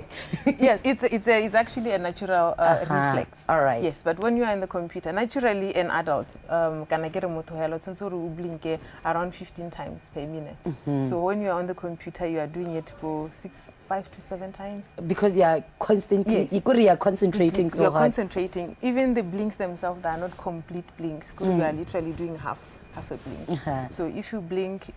Yes, it's actually a natural reflex. All right. Yes, but when you are in the computer, naturally an adult can get a motohelo blink around 15 times per minute. So when you are on the computer, you are doing it for 5 to 7 times. Because you are constantly, you are concentrating so hard. You are concentrating. Even the blinks themselves, they are not complete blinks. You are literally doing half a blink. So if you blink,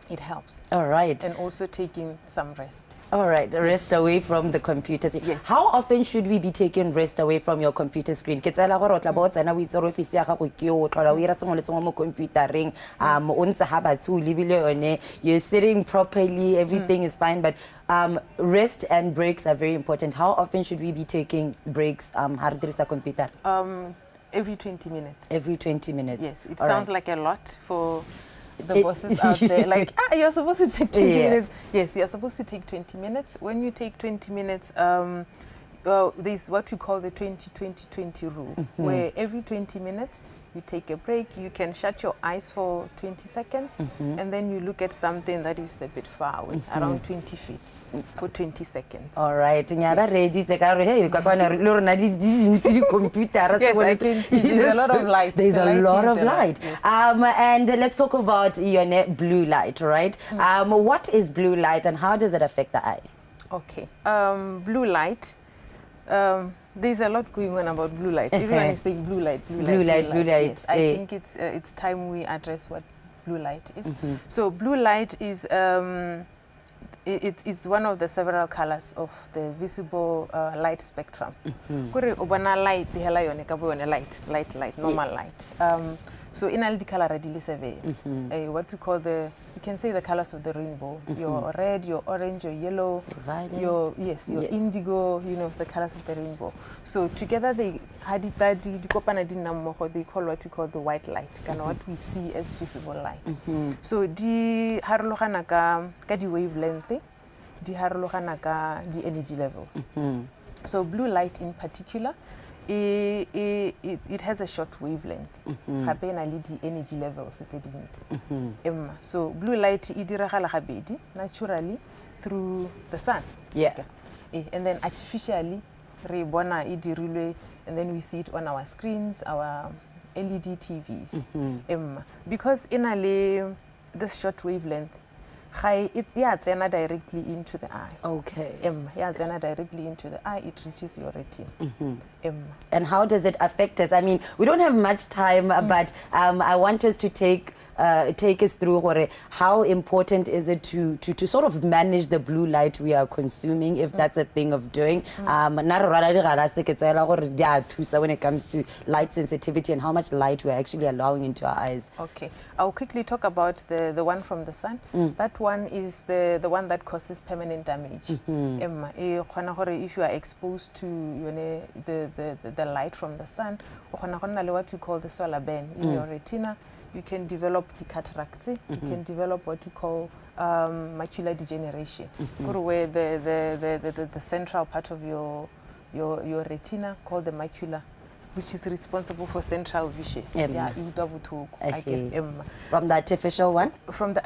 it helps. All right. And also taking some rest. All right, rest away from the computer screen. Yes. How often should we be taking rest away from your computer screen? Ke tsela gore o tla bo tsena o itse re office ya gago ke o tlola o ira tsengwe le tsengwe mo computereng o ntse ha batho o lebile yone, you're sitting properly, everything is fine, but rest and breaks are very important. How often should we be taking breaks ha re dirisa computer? Every 20 minutes. Every 20 minutes. Yes, it sounds like a lot for the bosses out there. Like, you're supposed to take 20 minutes. Yes, you're supposed to take 20 minutes. When you take 20 minutes, there's what we call the 20-20-20 rule, where every 20 minutes you take a break, you can shut your eyes for 20 seconds, and then you look at something that is a bit far away, around 20 feet, for 20 seconds. All right. Yes. Hey, computer. Yes, I can see. There's a lot of light. There's a lot of light. Yes. And let's talk about your blue light, right? What is blue light and how does it affect the eye? Okay. Blue light. There's a lot going on about blue light. Everyone is saying blue light. Yes. I think it's time we address what blue light is. So blue light is it's one of the several colors of the visible light spectrum. Kore obana light the hela yone ka bo yone light, normal light. So in all the color what we call you can say the colors of the rainbow. Your red, your orange, your yellow, your indigo, the colors of the rainbow. So together they call what we call the white light, kind of what we see as visible light. So di harologana ka di wavelength, di harologana ka di energy levels. So blue light in particular, it has a short wavelength. The energy levels so blue light naturally through the sun. And then artificially and then we see it on our screens, our LED TVs. Because in this short wavelength, yeah, tsena directly into the eye. Okay. Yeah, tsena directly into the eye. It reaches your retina. And how does it affect us? I mean, we don't have much time, but I want us to take us through how important is it to sort of manage the blue light we are consuming, if that's a thing of doing. When it comes to light sensitivity and how much light we're actually allowing into our eyes. Okay, I'll quickly talk about the one from the sun. That one is the one that causes permanent damage. If you are exposed to the light from the sun, what we call the solar burn in your retina, you can develop the cataracts, you can develop what you call macular degeneration, where the central part of your retina, called the macula, which is responsible for central vision. From the artificial one? From the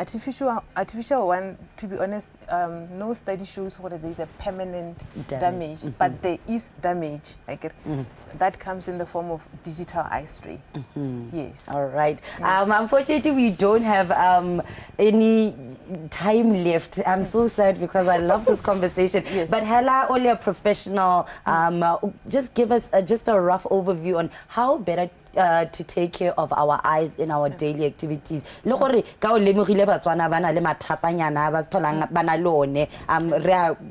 artificial one, to be honest, no study shows whether there is a permanent damage, but there is damage. That comes in the form of digital eye strain. Yes. All right. Unfortunately, we don't have any time left. I'm so sad because I love this conversation. But Hela, only a professional, just give us just a rough overview on how better to take care of our eyes in our daily activities. Lokore ka o lemogile batswana bana le mathatanyana ba tholang bana lone re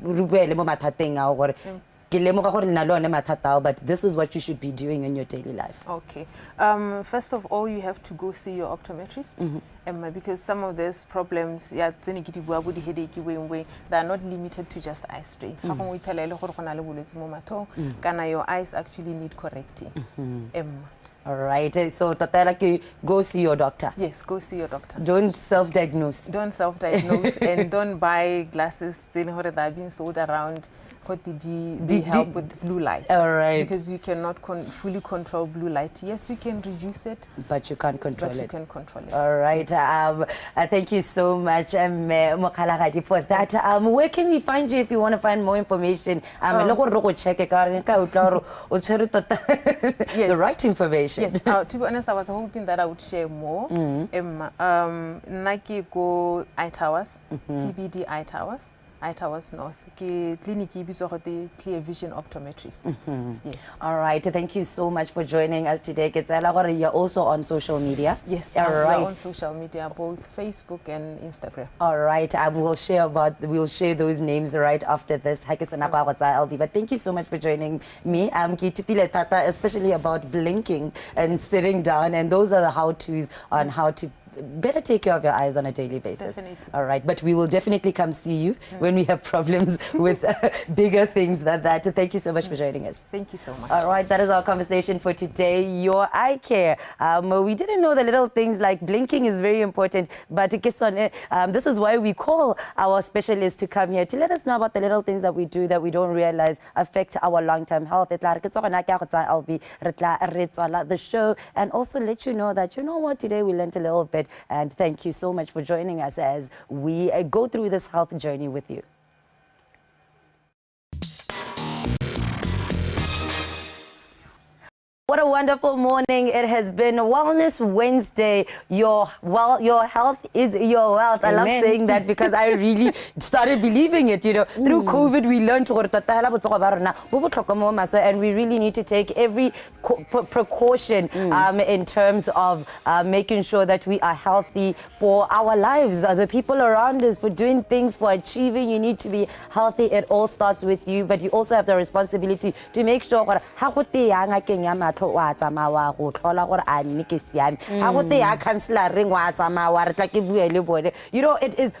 ruele mo mathateng a gore but this is what you should be doing in your daily life. Okay. First of all, you have to go see your optometrist. Because some of these problems, they are not limited to just eye strain. Your eyes actually need correcting. All right. So, go see your doctor. Yes, go see your doctor. Don't self-diagnose. Don't self-diagnose and don't buy glasses that are being sold around. They help with blue light. All right. Because you cannot fully control blue light. Yes, you can reduce it. But you can't control it. But you can control it. All right. Thank you so much, Mokhalagadi, for that. Where can we find you if you want to find more information? The right information. Yes. To be honest, I was hoping that I would share more. Nike go eye towers, CBD eye towers. Eye Towers North, clinic the Clear Vision Optometrist. Yes. All right. Thank you so much for joining us today. You're also on social media. Yes. All right. We're on social media, both Facebook and Instagram. All right. We'll share those names right after this. But thank you so much for joining me. Especially about blinking and sitting down, and those are the how-tos on how to better take care of your eyes on a daily basis. Definitely. All right, but we will definitely come see you when we have problems with bigger things than that. Thank you so much for joining us. Thank you so much. All right, that is our conversation for today. Your eye care. We didn't know the little things like blinking is very important, but it gets on it. This is why we call our specialists to come here to let us know about the little things that we do that we don't realize affect our long-term health. The show, and also let you know that, you know what, today we learned a little bit. And thank you so much for joining us as we go through this health journey with you. What a wonderful morning it has been. Wellness Wednesday. Your health is your wealth. Amen. I love saying that because I really started believing it. You know, through COVID, we learned and we really need to take every precaution in terms of making sure that we are healthy for our lives, the people around us, for doing things, for achieving. You need to be healthy. It all starts with you, but you also have the responsibility to make sure you know, it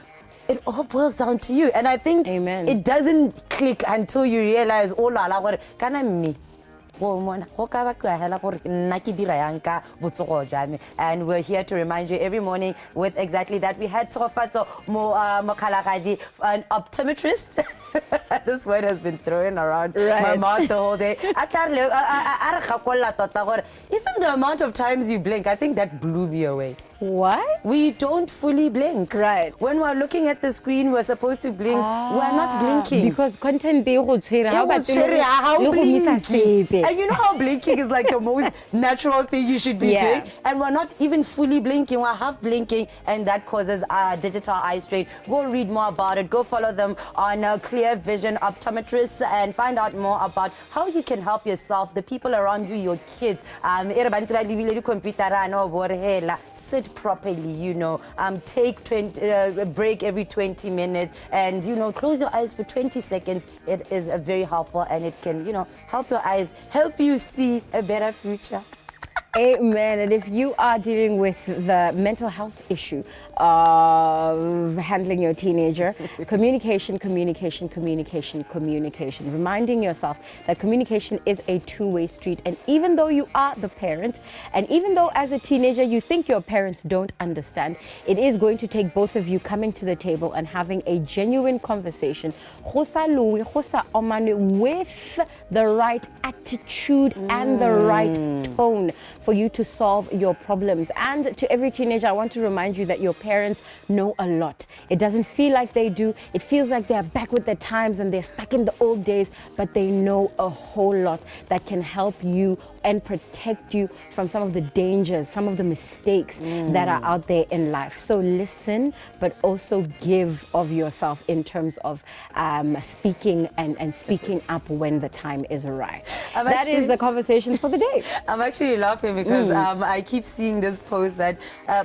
all boils down to you, and I think it doesn't click until you realize, oh la la, me. And we're here to remind you every morning with exactly that. We had Tsofatso Mokhalagadi, an optometrist. This word has been thrown around my mouth the whole day. Even the amount of times you blink, I think that blew me away. What? We don't fully blink. Right. When we're looking at the screen, we're supposed to blink. We're not blinking. Because content they go how blinking. And you know how blinking is like the most natural thing you should be doing. And we're not even fully blinking. We're half blinking, and that causes digital eye strain. Go read more about it. Go follow them on Clear Vision Optometrists and find out more about how you can help yourself, the people around you, your kids. Sit properly, you know, take a break every 20 minutes and, you know, close your eyes for 20 seconds. It is very helpful, and it can, you know, help your eyes, help you see a better future. Amen. And if you are dealing with the mental health issue of handling your teenager, communication. Reminding yourself that communication is a two-way street. And even though you are the parent, and even though as a teenager you think your parents don't understand, it is going to take both of you coming to the table and having a genuine conversation with the right attitude and the right tone for you to solve your problems. And to every teenager, I want to remind you that your parents know a lot. It doesn't feel like they do. It feels like they're back with the times and they're stuck in the old days, but they know a whole lot that can help you and protect you from some of the dangers, some of the mistakes that are out there in life. So listen, but also give of yourself in terms of speaking and speaking up when the time is right. That is the conversation for the day. I'm actually laughing because I keep seeing this post that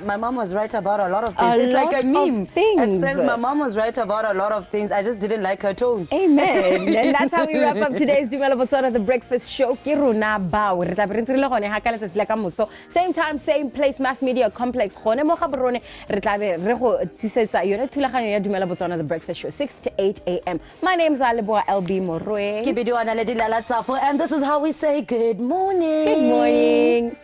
my mom was right about a lot of things. It's like a meme. It says my mom was right about a lot of things. I just didn't like her tone. Amen. And that's how we wrap up today's DUMELA BOTSWANA, the breakfast show. Kiruna bao. Same time, same place, Mass Media Complex. DUMELA BOTSWANA, the breakfast show, 6 to 8 a.m. My name is Aleboa LB Moroe. And this is how we say good morning. Good morning.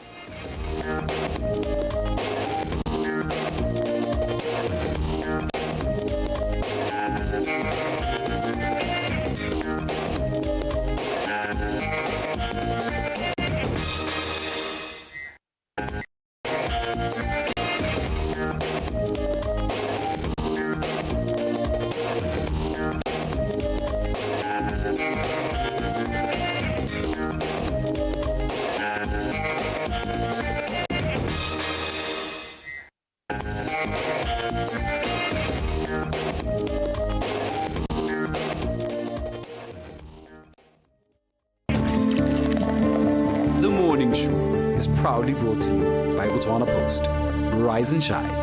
The Morning Show is proudly brought to you by Botswana Post. Rise and shine.